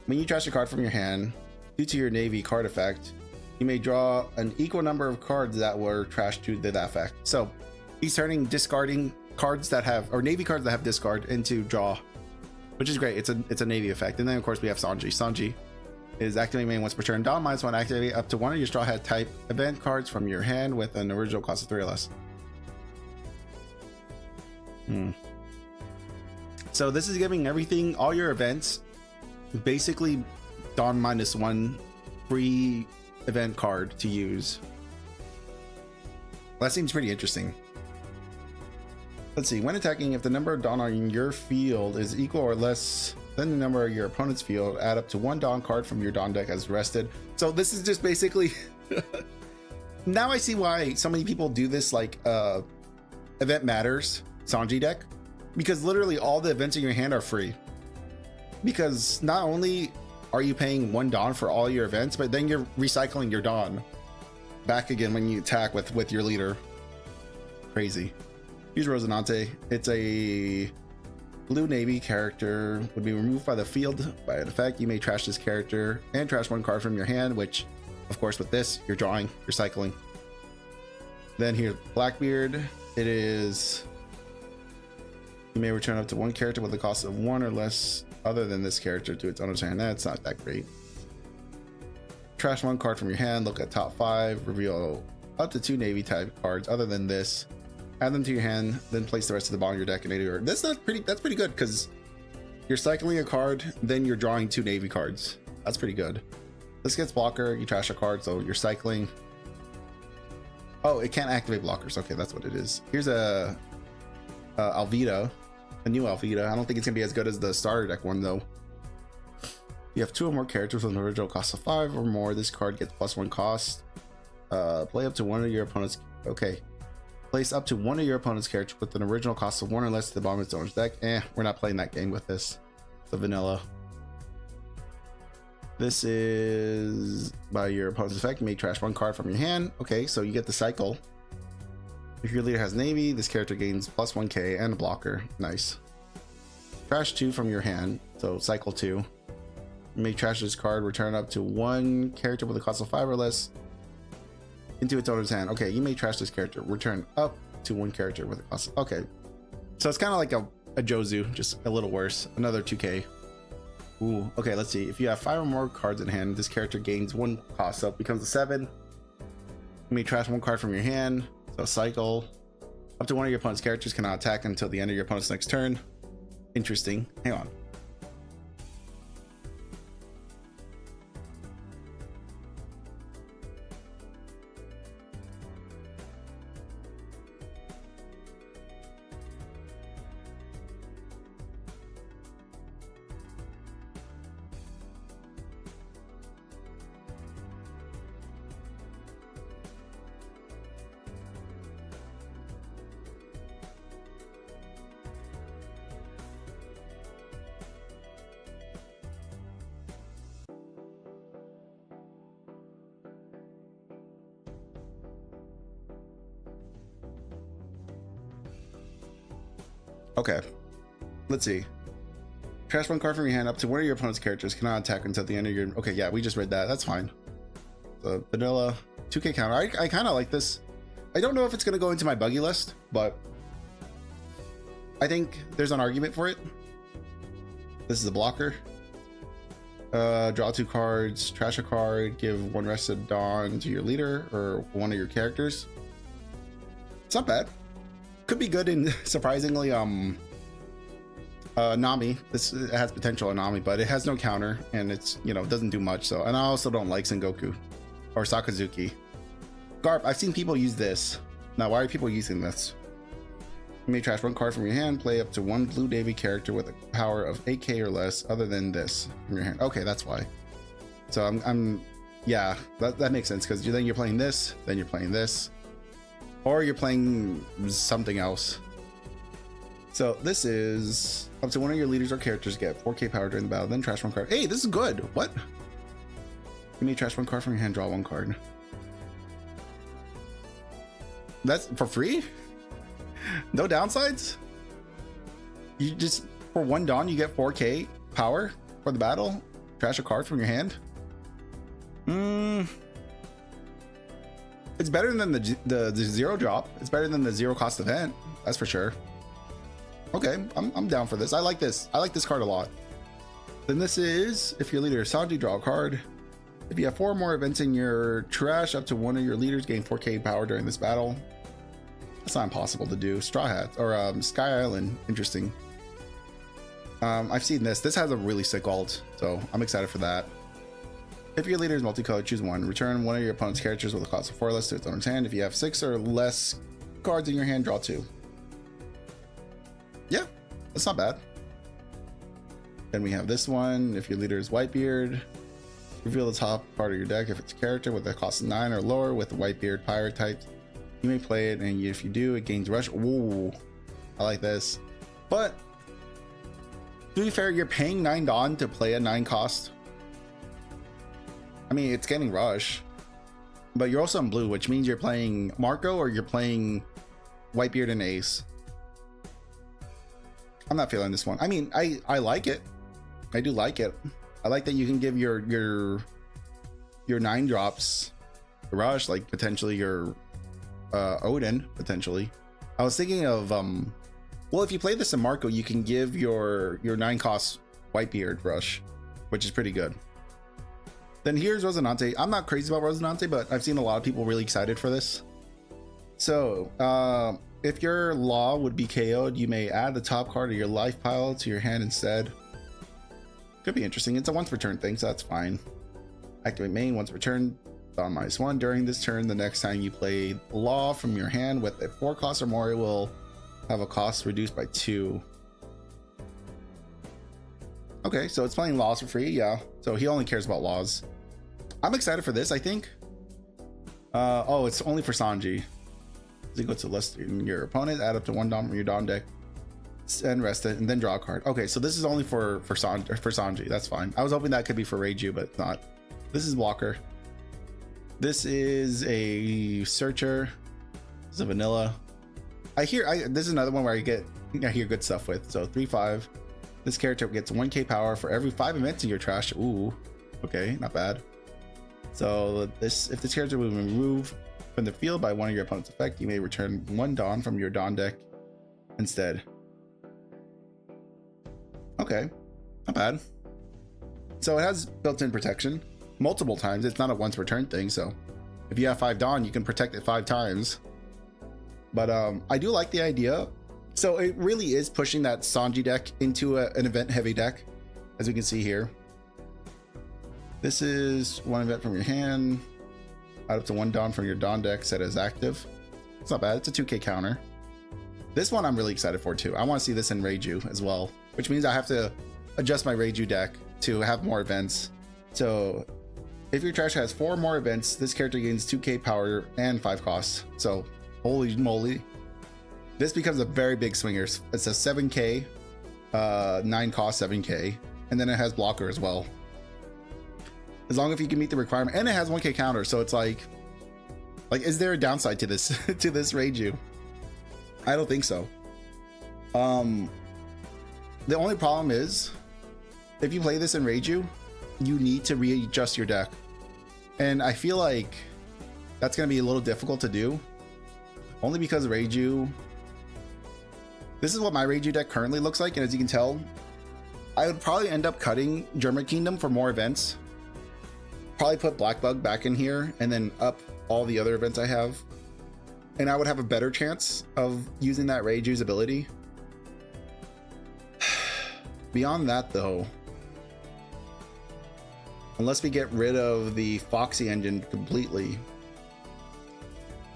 Speaker 1: when you trash a card from your hand, due to your Navy card effect, you may draw an equal number of cards that were trashed due to that effect. So, he's turning discarding cards that have, or Navy cards that have discard into draw, which is great. It's a Navy effect. And then of course we have Sanji. Sanji is activating main once per turn. Dawn -1, activate up to one of your Straw Hat type event cards from your hand with an original cost of 3 or less. So this is giving everything, all your events, basically Dawn -1 free event card to use. That seems pretty interesting. Let's see, when attacking, if the number of Dawn on your field is equal or less than the number of your opponent's field, add up to 1 Dawn card from your Dawn deck as rested. So this is just basically now I see why so many people do this, like event matters Sanji deck, because literally all the events in your hand are free. Because not only are you paying 1 Dawn for all your events, but then you're recycling your Dawn back again when you attack with your leader. Crazy. Use Rosinante. It's a blue navy character, would be removed by the field by an effect. You may trash this character and trash 1 card from your hand, which of course with this you're drawing, you're cycling. Then here, Blackbeard. It is, you may return up to 1 character with a cost of 1 or less other than this character to its owner's hand. That's not that great. Trash 1 card from your hand, look at top 5, reveal up to 2 navy type cards other than this, add them to your hand, then place the rest of the bottom of your deck in any order. That's pretty good, because you're cycling a card, then you're drawing 2 navy cards. That's pretty good. This gets blocker, you trash a card, so you're cycling. Oh, it can't activate blockers. Okay, that's what it is. Here's a Alvida, a new Alvida. I don't think it's gonna be as good as the starter deck one though. You have 2 or more characters with an original cost of 5 or more. This card gets +1 cost. Play up to 1 of your opponent's. Okay, place up to 1 of your opponent's characters with an original cost of 1 or less to the bottom of its owner's deck. We're not playing that game with this. The vanilla. This is by your opponent's effect. You may trash 1 card from your hand. Okay, so you get the cycle. If your leader has navy, this character gains +1k and a blocker. Nice. Trash 2 from your hand, so cycle 2. You may trash this card, return up to 1 character with a cost of 5 or less into its owner's hand. Okay, you may trash this character, return up to 1 character with a cost of, okay. So it's kind of like a Jozu, just a little worse. Another 2k. Ooh, okay, let's see. If you have 5 or more cards in hand, this character gains 1 cost, so it becomes a 7. You may trash 1 card from your hand, so cycle. Up to 1 of your opponent's characters cannot attack until the end of your opponent's next turn. Interesting. Hang on. Okay, let's see. Trash 1 card from your hand up to 1 of your opponent's characters cannot attack until the end of your. Okay, yeah, we just read that. That's fine. So vanilla 2k counter. I kind of like this. I don't know if it's gonna go into my buggy list, but I think there's an argument for it. This is a blocker. Draw 2 cards, trash a card, give 1 rested Dawn to your leader or 1 of your characters. It's not bad. Could be good in surprisingly Nami. This has potential in Nami, but it has no counter and it's, you know, doesn't do much. So, and I also don't like Sengoku or Sakazuki. Garp, I've seen people use this. Now, why are people using this? You may trash 1 card from your hand, play up to 1 blue navy character with a power of 8k or less other than this from your hand. Okay, that's why. So I'm yeah, that makes sense, because then you're playing this, then you're playing this, or you're playing something else. So this is up to 1 of your leaders or characters get 4k power during the battle, then trash 1 card. Hey, this is good. What? You may trash 1 card from your hand, draw 1 card. That's for free? No downsides? You just, for 1 Dawn, you get 4k power for the battle? Trash a card from your hand? It's better than the 0 drop. It's better than the 0 cost event. That's for sure. Okay, I'm down for this. I like this. I like this card a lot. Then this is, if your leader is Sanji, draw a card. If you have 4 or more events in your trash, up to 1 of your leaders gain 4k power during this battle. That's not impossible to do. Straw Hat or Sky Island. Interesting. I've seen this. This has a really sick ult, so I'm excited for that. If your leader is multicolored, choose 1. Return 1 of your opponent's characters with a cost of 4 or less to its owner's hand. If you have 6 or less cards in your hand, draw 2. Yeah, that's not bad. Then we have this one. If your leader is Whitebeard, reveal the top part of your deck if it's a character with a cost of 9 or lower with Whitebeard pirate type. You may play it, and if you do, it gains rush. Ooh, I like this. But to be fair, you're paying 9 Dawn to play a 9 cost. I mean, it's getting rush, but you're also in blue, which means you're playing Marco or you're playing Whitebeard and Ace. I'm not feeling this one. I mean, I like it. I do like it. I like that you can give your 9 drops rush, like potentially your Odin, potentially. I was thinking of well, if you play this in Marco, you can give your 9 cost Whitebeard rush, which is pretty good. Then here's Resonante. I'm not crazy about Resonante, but I've seen a lot of people really excited for this. So if your Law would be KO'd, you may add the top card of your life pile to your hand instead. Could be interesting. It's a once per turn thing, so that's fine. Activate main once per turn, Dawn -1. During this turn, the next time you play Law from your hand with a 4 cost or more, it will have a cost reduced by 2. Okay, so it's playing Laws for free, yeah. So he only cares about Laws. I'm excited for this, I think. Oh, it's only for Sanji. So you go to list your opponent, add up to 1 Dawn from your Dawn deck, and rest it, and then draw a card. Okay, so this is only for Sanji. That's fine. I was hoping that could be for Reiju, but it's not. This is Walker. This is a Searcher. This is a Vanilla. This is another one where I hear good stuff with. So 3/5. This character gets 1k power for every 5 events in your trash. Ooh, okay, not bad. So if this character will be removed from the field by one of your opponent's effect, you may return 1 Dawn from your Dawn deck instead. Okay, not bad. So it has built-in protection multiple times. It's not a once per turn thing, so if you have 5 Dawn, you can protect it 5 times. But I do like the idea. So it really is pushing that Sanji deck into an event heavy deck, as we can see here. This is 1 event from your hand, add up to 1 Dawn from your Dawn deck set as active. It's not bad. It's a 2k counter. This one I'm really excited for too. I want to see this in Reiju as well, which means I have to adjust my Reiju deck to have more events. So if your trash has 4 more events, this character gains 2k power and 5 costs. So holy moly, this becomes a very big swinger. It's a 7k, 9 cost, 7k, and then it has blocker as well. As long as you can meet the requirement, and it has 1k counter, so it's like is there a downside to this to this Reiju? I don't think so. The only problem is if you play this in Reiju, you need to readjust your deck, and I feel like that's going to be a little difficult to do, only because Reiju, this is what my Reiju deck currently looks like, and as you can tell, I would probably end up cutting German Kingdom for more events. Probably put Black Bug back in here and then up all the other events I have, and I would have a better chance of using that Reiju's ability. Beyond that though, unless we get rid of the Foxy engine completely,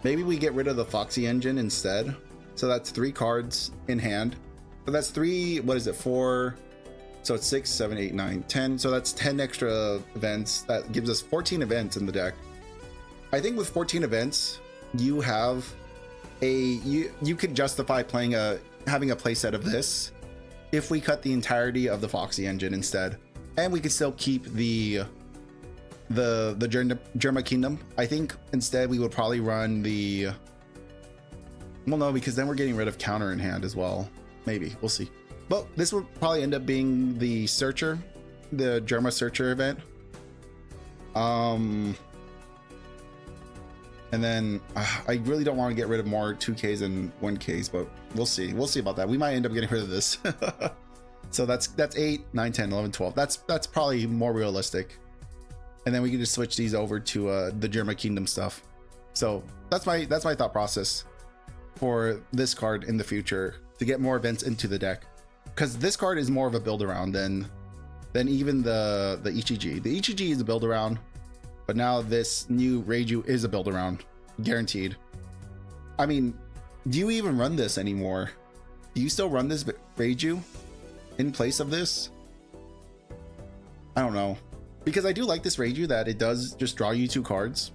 Speaker 1: maybe we get rid of the Foxy engine instead. So that's 3 cards in hand, but that's 3, what is it, 4, so it's 6, 7, 8, 9, 10. So that's 10 extra events. That gives us 14 events in the deck. I think with 14 events, you have you could justify playing having a playset of this if we cut the entirety of the Foxy engine instead, and we could still keep the Germa Kingdom. I think instead we would probably run the, well, no, because then we're getting rid of counter in hand as well. Maybe, we'll see. But this would probably end up being the Searcher, the Germa Searcher event. And then I really don't want to get rid of more 2Ks and 1Ks, but we'll see. We'll see about that. We might end up getting rid of this. So that's 8, 9, 10, 11, 12. That's probably more realistic. And then we can just switch these over to the Germa Kingdom stuff. So that's my thought process for this card in the future, to get more events into the deck, because this card is more of a build around than even the Ichiji. The Ichiji is a build around, but now this new Reiju is a build around, guaranteed. I mean, do you even run this anymore? Do you still run this Reiju in place of this? I don't know, because I do like this Reiju that it does just draw you 2 cards.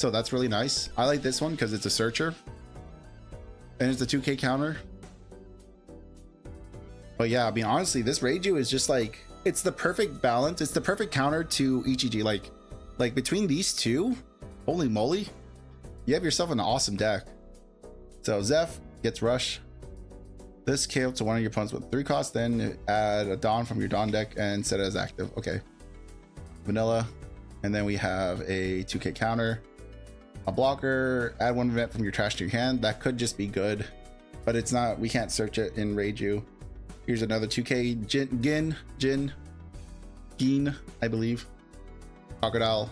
Speaker 1: So that's really nice. I like this one because it's a searcher and it's a 2k counter. But yeah, I mean, honestly, this Reiju is just like, it's the perfect balance. It's the perfect counter to EGG. Like between these two, holy moly, you have yourself an awesome deck. So Zeph gets Rush. This KO to one of your opponents with 3 costs, then add a Dawn from your Dawn deck and set it as active. Okay. Vanilla. And then we have a 2k counter. A blocker, add 1 event from your trash to your hand. That could just be good, but it's not, we can't search it in Reiju. Here's another 2k Gin, I believe. Crocodile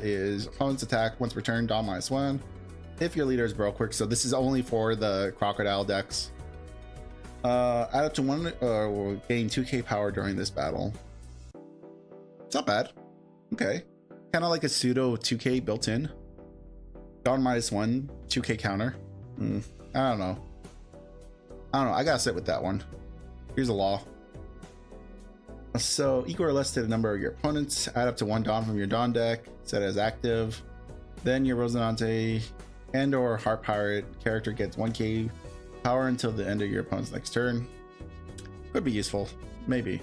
Speaker 1: is opponent's attack once returned, Dawn -1 if your leader is Burrow Quick. So this is only for the Crocodile decks. Add up to 1 or gain 2k power during this battle. It's not bad. Okay, kind of like a pseudo 2k built in. Dawn -1 2k counter. I don't know, I gotta sit with that one. Here's a law. So equal or less to the number of your opponents. Add up to 1 Dawn from your Dawn deck, set it as active. Then your Rosinante and or Heart Pirate character gets 1k power until the end of your opponent's next turn. Could be useful, maybe.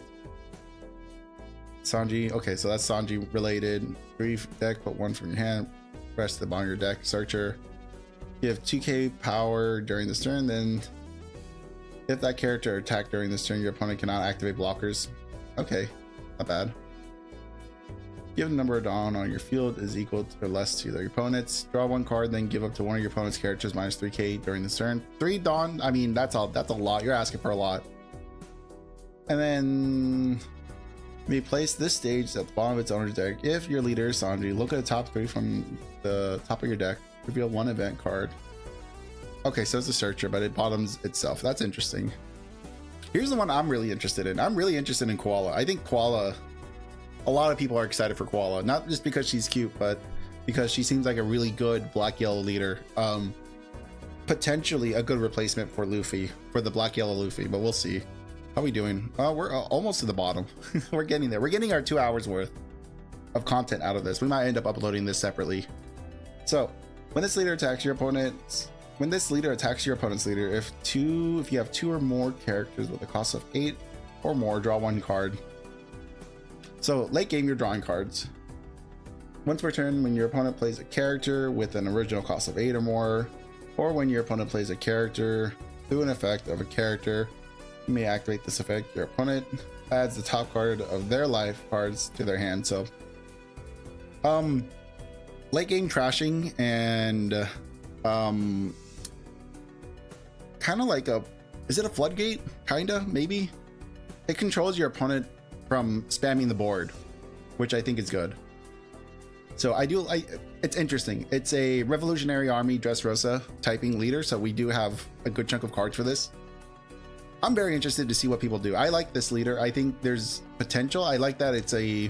Speaker 1: Sanji, okay, so that's Sanji related. 3 deck, put 1 from your hand, rest of the bottom of your deck. Searcher, give 2k power during this turn, then if that character attacked during this turn, your opponent cannot activate blockers. Okay, not bad. Give the number of Dawn on your field is equal to or less to your opponent's. Draw 1 card, then give up to one of your opponent's characters minus 3k during this turn. 3 Dawn, I mean, that's a lot. You're asking for a lot. And then may place this stage at the bottom of its owner's deck. If your leader is Sanji, look at the top 3 from the top of your deck. Reveal 1 event card. Okay, so it's a searcher, but it bottoms itself. That's interesting. Here's the one I'm really interested in. I'm really interested in Koala. I think Koala, a lot of people are excited for Koala, not just because she's cute, but because she seems like a really good black-yellow leader. Potentially a good replacement for Luffy, for the black-yellow Luffy, but we'll see. How are we doing? We're almost to the bottom. We're getting there. We're getting our 2 hours worth of content out of this. We might end up uploading this separately. So when this leader attacks your opponent's, leader, if you have 2 or more characters with a cost of 8 or more, draw 1 card. So late game, you're drawing cards. Once per turn, when your opponent plays a character with an original cost of 8 or more, or when your opponent plays a character through an effect of a character, you may activate this effect. Your opponent adds the top card of their life cards to their hand. So late game trashing and kind of like is it a floodgate? Kinda, maybe. It controls your opponent from spamming the board, which I think is good. So it's interesting. It's a Revolutionary Army Dressrosa typing leader, so we do have a good chunk of cards for this. I'm very interested to see what people do. I like this leader. I think there's potential. I like that it's a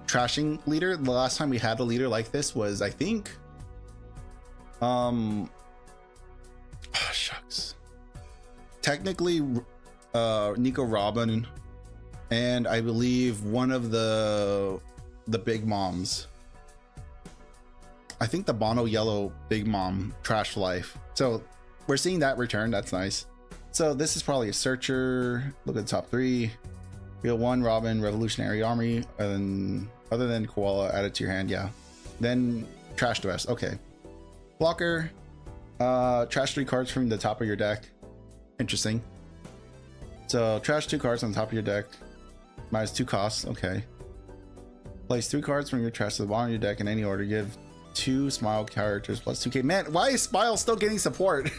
Speaker 1: trashing leader. The last time we had a leader like this was, I think, shucks. Technically, Nico Robin, and I believe one of the big moms. I think the Bono Yellow Big Mom Trash Life. So we're seeing that return. That's nice. So this is probably a searcher. Look at the top 3. Real 1 Robin, Revolutionary Army, and other than Koala, add it to your hand. Yeah. Then trash the rest. Okay. Blocker. Trash 3 cards from the top of your deck. Interesting. So trash 2 cards on the top of your deck. Minus 2 costs. Okay. Place 3 cards from your trash to the bottom of your deck in any order. Give 2 Smile characters plus 2k. Man, why is Smile still getting support?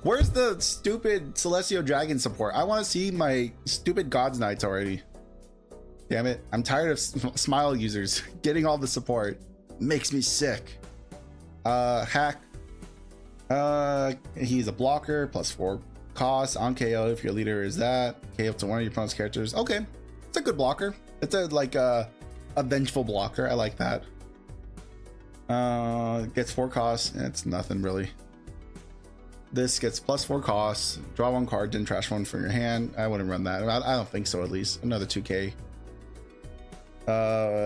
Speaker 1: Where's the stupid Celestial Dragon support? I want to see my stupid Gods Knights already. Damn it. I'm tired of Smile users getting all the support. Makes me sick. Hack. He's a blocker, plus 4 cost on KO if your leader is that. KO to one of your opponent's characters. Okay. It's a good blocker. It's a vengeful blocker. I like that. Gets 4 costs. It's nothing really. This gets plus 4 costs. Draw 1 card, then trash 1 from your hand. I wouldn't run that. I don't think so, at least. Another 2k.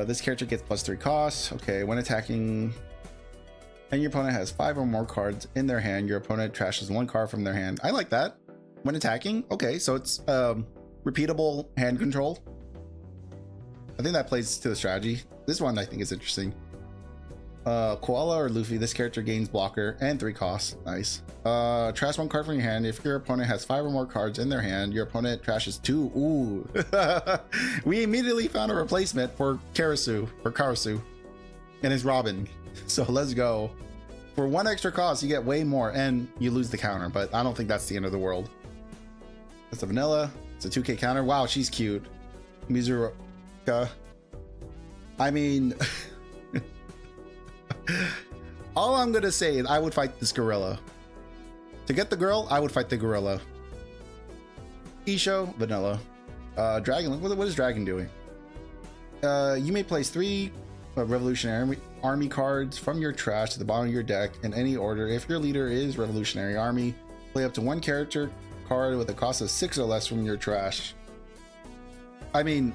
Speaker 1: This character gets plus 3 costs. Okay, when attacking, and your opponent has 5 or more cards in their hand, your opponent trashes 1 card from their hand. I like that. When attacking, okay, so it's repeatable hand control. I think that plays to the strategy. This one I think is interesting. Koala or Luffy, this character gains blocker and 3 costs. Nice. Trash 1 card from your hand. If your opponent has 5 or more cards in their hand, your opponent trashes 2. Ooh. We immediately found a replacement for Karasu, and it's Robin. So let's go. For 1 extra cost, you get way more and you lose the counter, but I don't think that's the end of the world. That's a vanilla. It's a 2K counter. Wow, she's cute. Mizuruka. I mean, all I'm gonna say is I would fight this gorilla. To get the girl, I would fight the gorilla. Isho, vanilla. Dragon, what is Dragon doing? You may place 3 Revolutionary Army cards from your trash to the bottom of your deck in any order. If your leader is Revolutionary Army, play up to 1 character card with a cost of 6 or less from your trash. I mean,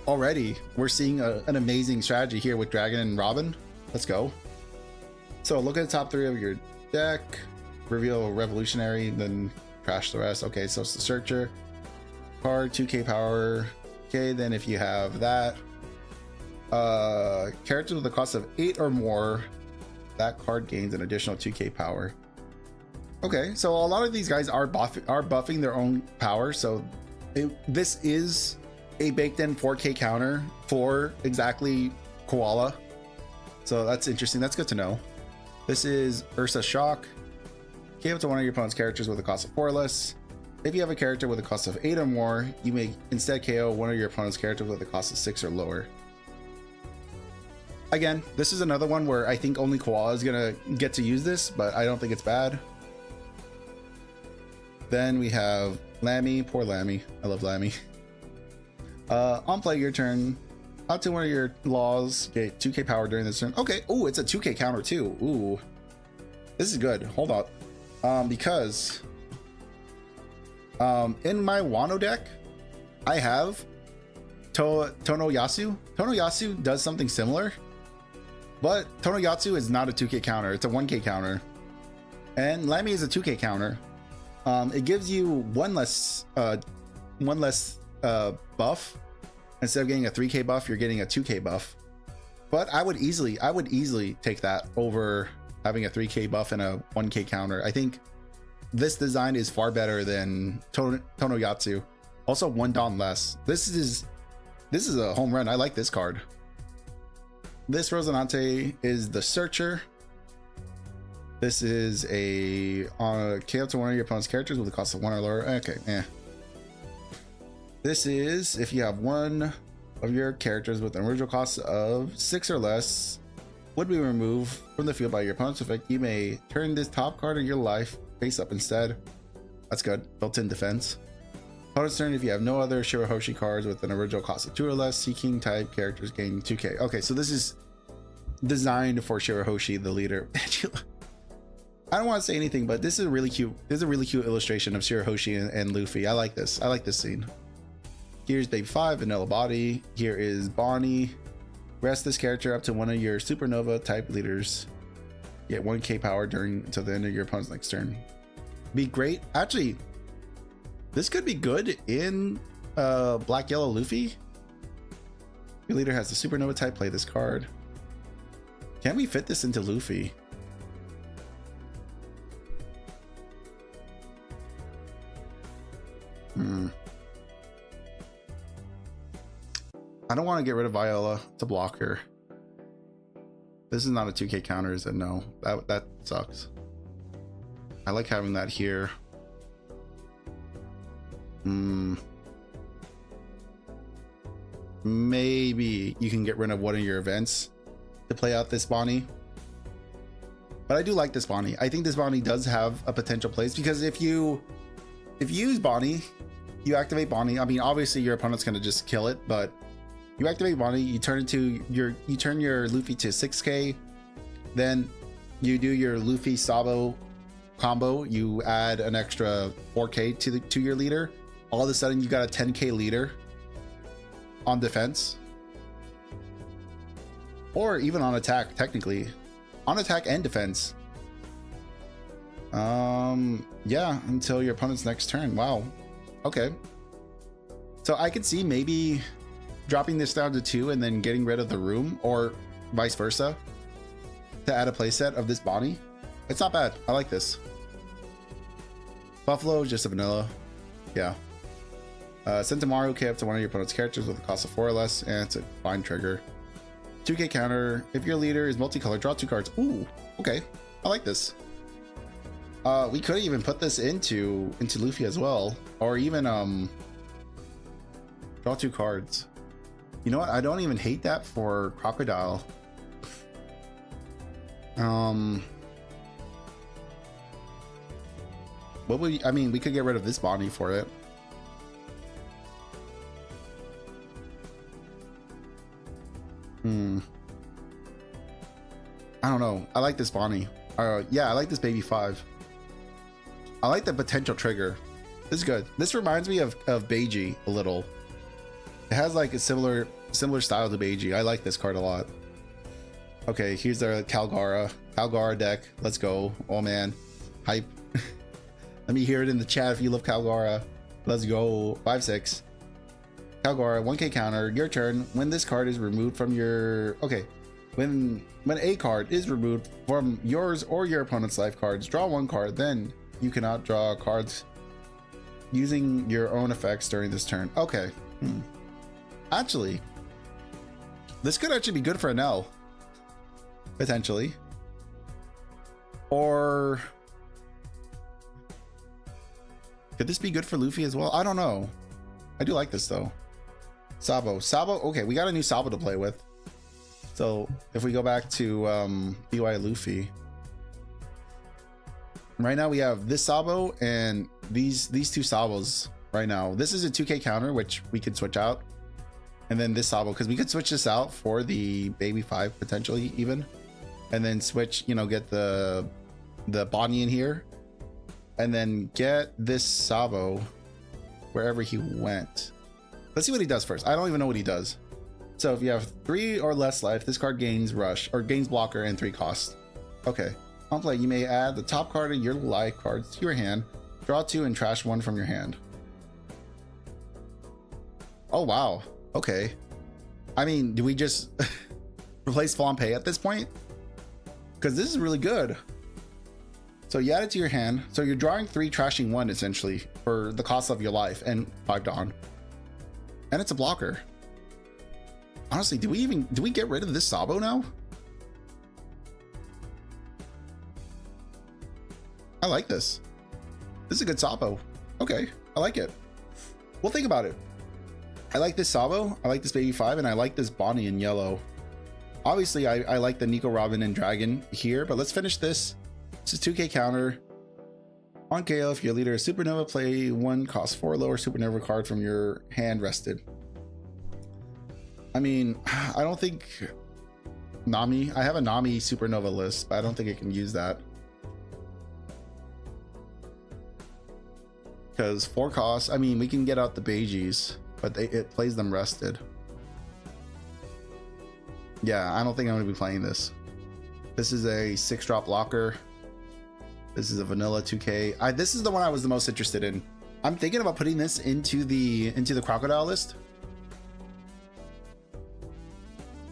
Speaker 1: already we're seeing an amazing strategy here with Dragon and Robin. Let's go. So look at the top 3 of your deck, reveal Revolutionary, then trash the rest. Okay, so it's the Searcher card, 2K power. Okay, then if you have that, characters with a cost of 8 or more, that card gains an additional 2K power. Okay, so a lot of these guys are buffing their own power, so this is a baked-in 4K counter for exactly Koala. So that's interesting. That's good to know. This is Ursa Shock. Give up to 1 of your opponent's characters with a cost of 4 or less. If you have a character with a cost of 8 or more, you may instead KO 1 of your opponent's characters with a cost of 6 or lower. Again, this is another one where I think only Koala is gonna get to use this, but I don't think it's bad. Then we have Lammy. Poor Lammy. I love Lammy. On play your turn, up to 1 of your laws, get 2K power during this turn. Okay. Oh, it's a 2K counter too. Ooh, this is good. Hold up. Because in my Wano deck, I have Tonoyasu. Tonoyasu does something similar, but Tonoyasu is not a 2K counter. It's a 1K counter, and Lammy is a 2K counter. It gives you one less buff. Instead of getting a 3K buff, you're getting a 2K buff. But I would easily take that over having a 3K buff and a 1K counter. I think this design is far better than Tonoyatsu. Also 1 Dawn less. This is a home run. I like this card. This Rosinante is the Searcher. This is a KO to 1 of your opponent's characters with a cost of 1 or lower. Okay, yeah. This is if you have 1 of your characters with an original cost of 6 or less would be removed from the field by your opponent's effect. You may turn this top card of your life face up instead. That's good. Built-in defense. Opponent's turn, if you have no other Shirahoshi cards with an original cost of 2 or less, seeking type characters gain 2K. Okay, so this is designed for Shirahoshi, the leader. I don't want to say anything, but this is really cute. This is a really cute illustration of Shirahoshi and Luffy. I like this. I like this scene. Here's Baby 5, Vanilla Body. Here is Bonnie. Rest this character up to 1 of your Supernova type leaders. Get 1K power until the end of your opponent's next turn. Be great. Actually, this could be good in Black Yellow Luffy. Your leader has the Supernova type. Play this card. Can we fit this into Luffy? I don't want to get rid of Viola to block her. This is not a 2K counter, is it? No, that sucks. I like having that here. Maybe you can get rid of 1 of your events to play out this Bonnie. But I do like this Bonnie. I think this Bonnie does have a potential place, because if you use Bonnie, you activate Bonnie. I mean, obviously your opponent's gonna just kill it, but you activate Bonnie, you turn your Luffy to 6K, then you do your Luffy Sabo combo, you add an extra 4K to your leader. All of a sudden you got a 10K leader on defense, or even on attack technically. on attack and defense. Yeah, until your opponent's next turn. Wow. Okay. So I could see maybe dropping this down to 2 and then getting rid of the room, or vice versa, to add a playset of this Bonnie. It's not bad. I like this. Buffalo is just a vanilla. Yeah. Send Mario K up to one of your opponent's characters with a cost of 4 or less, and it's a fine trigger. 2k counter. If your leader is multicolored, draw 2 cards. Ooh, okay. I like this. We could even put this into Luffy as well, or even draw 2 cards. You know what? I don't even hate that for Crocodile. What would I mean? We could get rid of this Bonnie for it. I don't know. I like this Bonnie. Yeah, I like this Baby 5. I like the potential trigger. This is good. This reminds me of Beiji a little. It has like a similar style to Beiji. I like this card a lot. Okay, here's our Calgara deck. Let's go. Oh man, hype. Let me hear it in the chat if you love Calgara. Let's go. 5/6. Calgara, 1k counter. Your turn. When this card is removed from your when a card is removed from yours or your opponent's life cards, draw 1 card. Then you cannot draw cards using your own effects during this turn. Okay. Actually, this could actually be good for an L. Potentially. Or could this be good for Luffy as well? I don't know. I do like this though. Sabo. Okay, we got a new Sabo to play with. So if we go back to BY Luffy, right now we have this Sabo and these 2 Sabos right now. This is a 2k counter, which we could switch out, and then this Sabo, because we could switch this out for the Baby 5 potentially even, and then switch, you know, get the Bonnie in here, and then get this Sabo wherever he went. Let's see what he does first. I don't even know what he does. So if you have 3 or less life, this card gains rush or gains blocker and 3 cost. Okay. On play, you may add the top card of your life cards to your hand, draw 2 and trash 1 from your hand. Oh wow. Okay. I mean, do we just replace Flampe at this point? Because this is really good. So you add it to your hand. So you're drawing 3, trashing 1 essentially for the cost of your life and 5 Dawn. And it's a blocker. Honestly, do we get rid of this Sabo now? I like this. This is a good Sabo. Okay, I like it. Well, think about it. I like this Sabo, I like this Baby 5, and I like this Bonnie in yellow. Obviously, I like the Nico, Robin, and Dragon here, but let's finish this. This is 2k counter. On KO, if your leader is Supernova, play 1 cost 4 lower Supernova card from your hand rested. I mean, I don't think Nami, I have a Nami Supernova list, but I don't think I can use that. Because 4 costs, I mean, we can get out the Beijis, but it plays them rested. Yeah, I don't think I'm going to be playing this. This is a 6-drop blocker. This is a vanilla 2k. This is the one I was the most interested in. I'm thinking about putting this into the Crocodile list.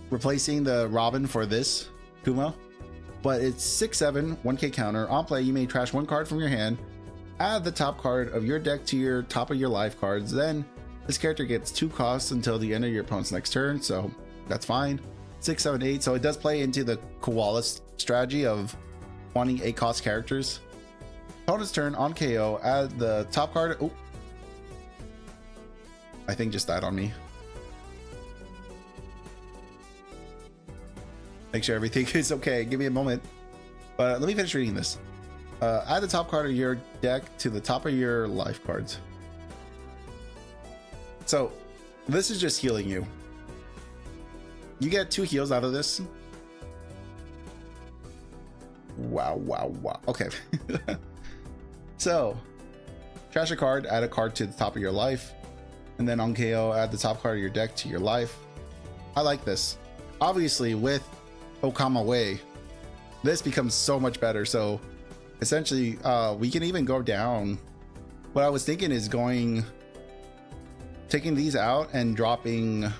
Speaker 1: Replacing the Robin for this Kuma. But it's 6/7, 1k counter. On play, you may trash 1 card from your hand. Add the top card of your deck to your top of your life cards. Then this character gets 2 costs until the end of your opponent's next turn. So that's fine. 6, 7, 8. So it does play into the koala strategy of wanting 8 cost characters. Opponent's turn. On KO, add the top card. Oh, I think just died on me. Make sure everything is okay. Give me a moment. But let me finish reading this. Add the top card of your deck to the top of your life cards. So this is just healing you. You get 2 heals out of this. Wow. Okay. So trash a card, add a card to the top of your life, and then on KO, add the top card of your deck to your life. I like this. Obviously with Okama Way, this becomes so much better. So essentially, we can even go down. What I was thinking is taking these out and dropping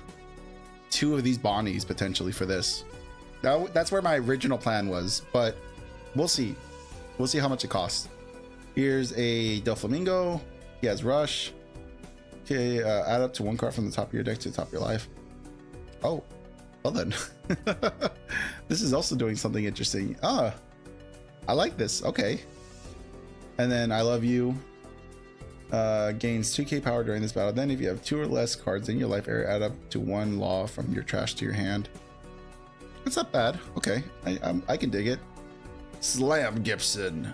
Speaker 1: 2 of these Bonnies potentially for this. That's where my original plan was, but we'll see. We'll see how much it costs. Here's a Doflamingo. He has Rush. Okay, add up to 1 card from the top of your deck to the top of your life. Oh, well then. This is also doing something interesting. I like this. Okay. And then I Love You. Gains 2k power during this battle. Then if you have 2 or less cards in your life area, add up to 1 law from your trash to your hand. That's not bad. Okay, I can dig it. Slam Gibson.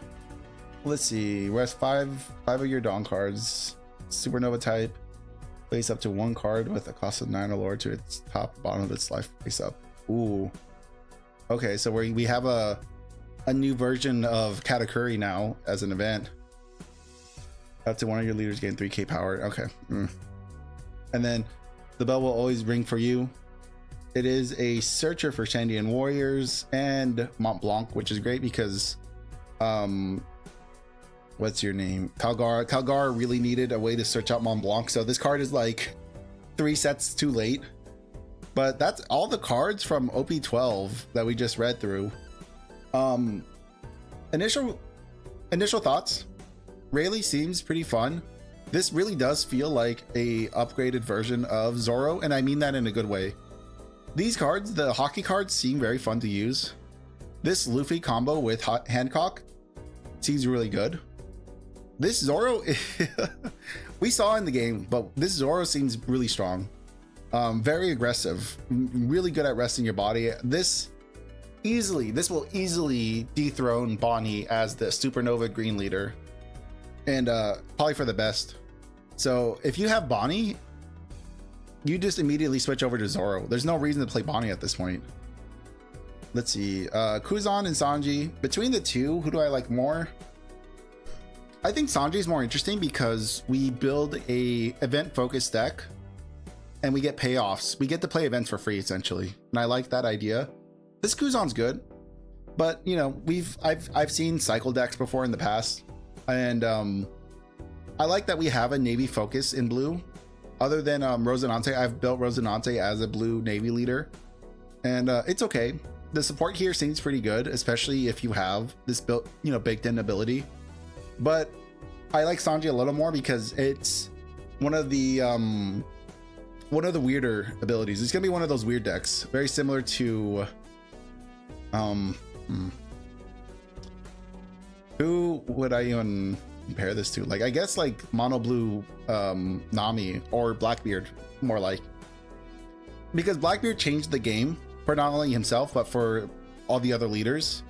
Speaker 1: Let's see. Rest 5 of your Dawn cards. Supernova type. Place up to 1 card with a cost of 9 or lower to its top, bottom of its life face up. Ooh. Okay, so we have a new version of Katakuri now as an event. Up to 1 of your leaders gain 3k power. Okay. And then the bell will always ring for you. It is a searcher for Shandian warriors and Mont Blanc, which is great because what's your name? Calgar really needed a way to search out Mont Blanc. So this card is like 3 sets too late. But that's all the cards from OP-12 that we just read through. Initial thoughts. Rayleigh seems pretty fun. This really does feel like a upgraded version of Zoro, and I mean that in a good way. These cards, the hockey cards, seem very fun to use. This Luffy combo with Hancock seems really good. This Zoro, we saw in the game, but this Zoro seems really strong. Very aggressive, really good at resting your body. This will easily dethrone Bonnie as the Supernova Green leader, and probably for the best. So if you have Bonnie, you just immediately switch over to Zoro. There's no reason to play Bonnie at this point. Let's see, Kuzan and Sanji. Between the two, who do I like more? I think Sanji is more interesting because we build a event focused deck and we get payoffs. We get to play events for free essentially, and I like that idea. This Kuzan's good, but you know, I've seen cycle decks before in the past, and I like that we have a navy focus in blue. Other than Rosinante, I've built Rosinante as a blue navy leader, and it's okay. The support here seems pretty good, especially if you have this built, you know, baked in ability. But I like Sanji a little more because it's one of the weirder abilities. It's gonna be one of those weird decks, very similar to who would I even compare this to? Like, I guess like mono blue Nami or Blackbeard, more like, because Blackbeard changed the game for not only himself but for all the other leaders.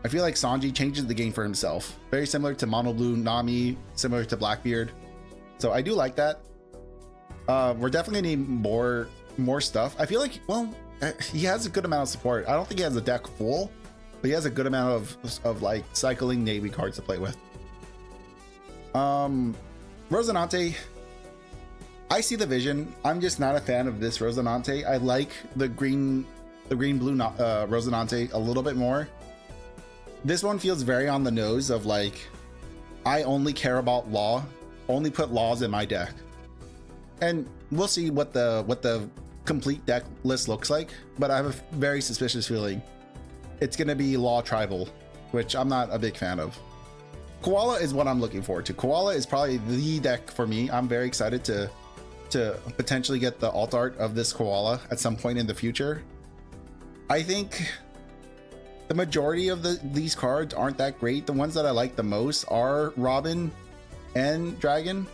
Speaker 1: I feel like Sanji changes the game for himself, very similar to mono blue Nami, similar to Blackbeard. So I do like that. We're definitely gonna need more stuff. I feel like, well, he has a good amount of support. I don't think he has a deck full, but he has a good amount of like cycling navy cards to play with. Rosinante, I see the vision. I'm just not a fan of this Rosinante. I like the green blue Rosinante a little bit more. This one feels very on the nose of like, I only care about law, only put laws in my deck. And we'll see what the complete deck list looks like, but I have a very suspicious feeling it's gonna be law tribal, which I'm not a big fan of. Koala is what I'm looking forward to. Koala is probably the deck for me. I'm very excited to potentially get the alt art of this Koala at some point in the future. I think the majority of these cards aren't that great. The ones that I like the most are Robin and Dragon.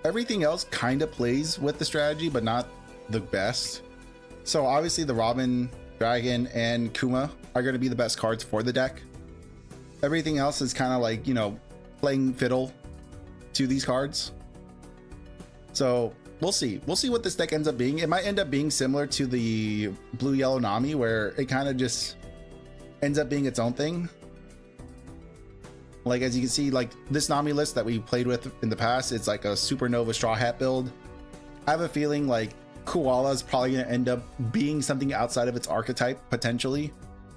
Speaker 1: Everything else kind of plays with the strategy, but not the best. So obviously the Robin, Dragon, and Kuma are going to be the best cards for the deck. Everything else is kind of like, you know, playing fiddle to these cards. So we'll see. We'll see what this deck ends up being. It might end up being similar to the blue yellow Nami, where it kind of just ends up being its own thing. Like, as you can see, like this Nami list that we played with in the past, it's like a Supernova Straw Hat build. I have a feeling like Koala is probably going to end up being something outside of its archetype potentially,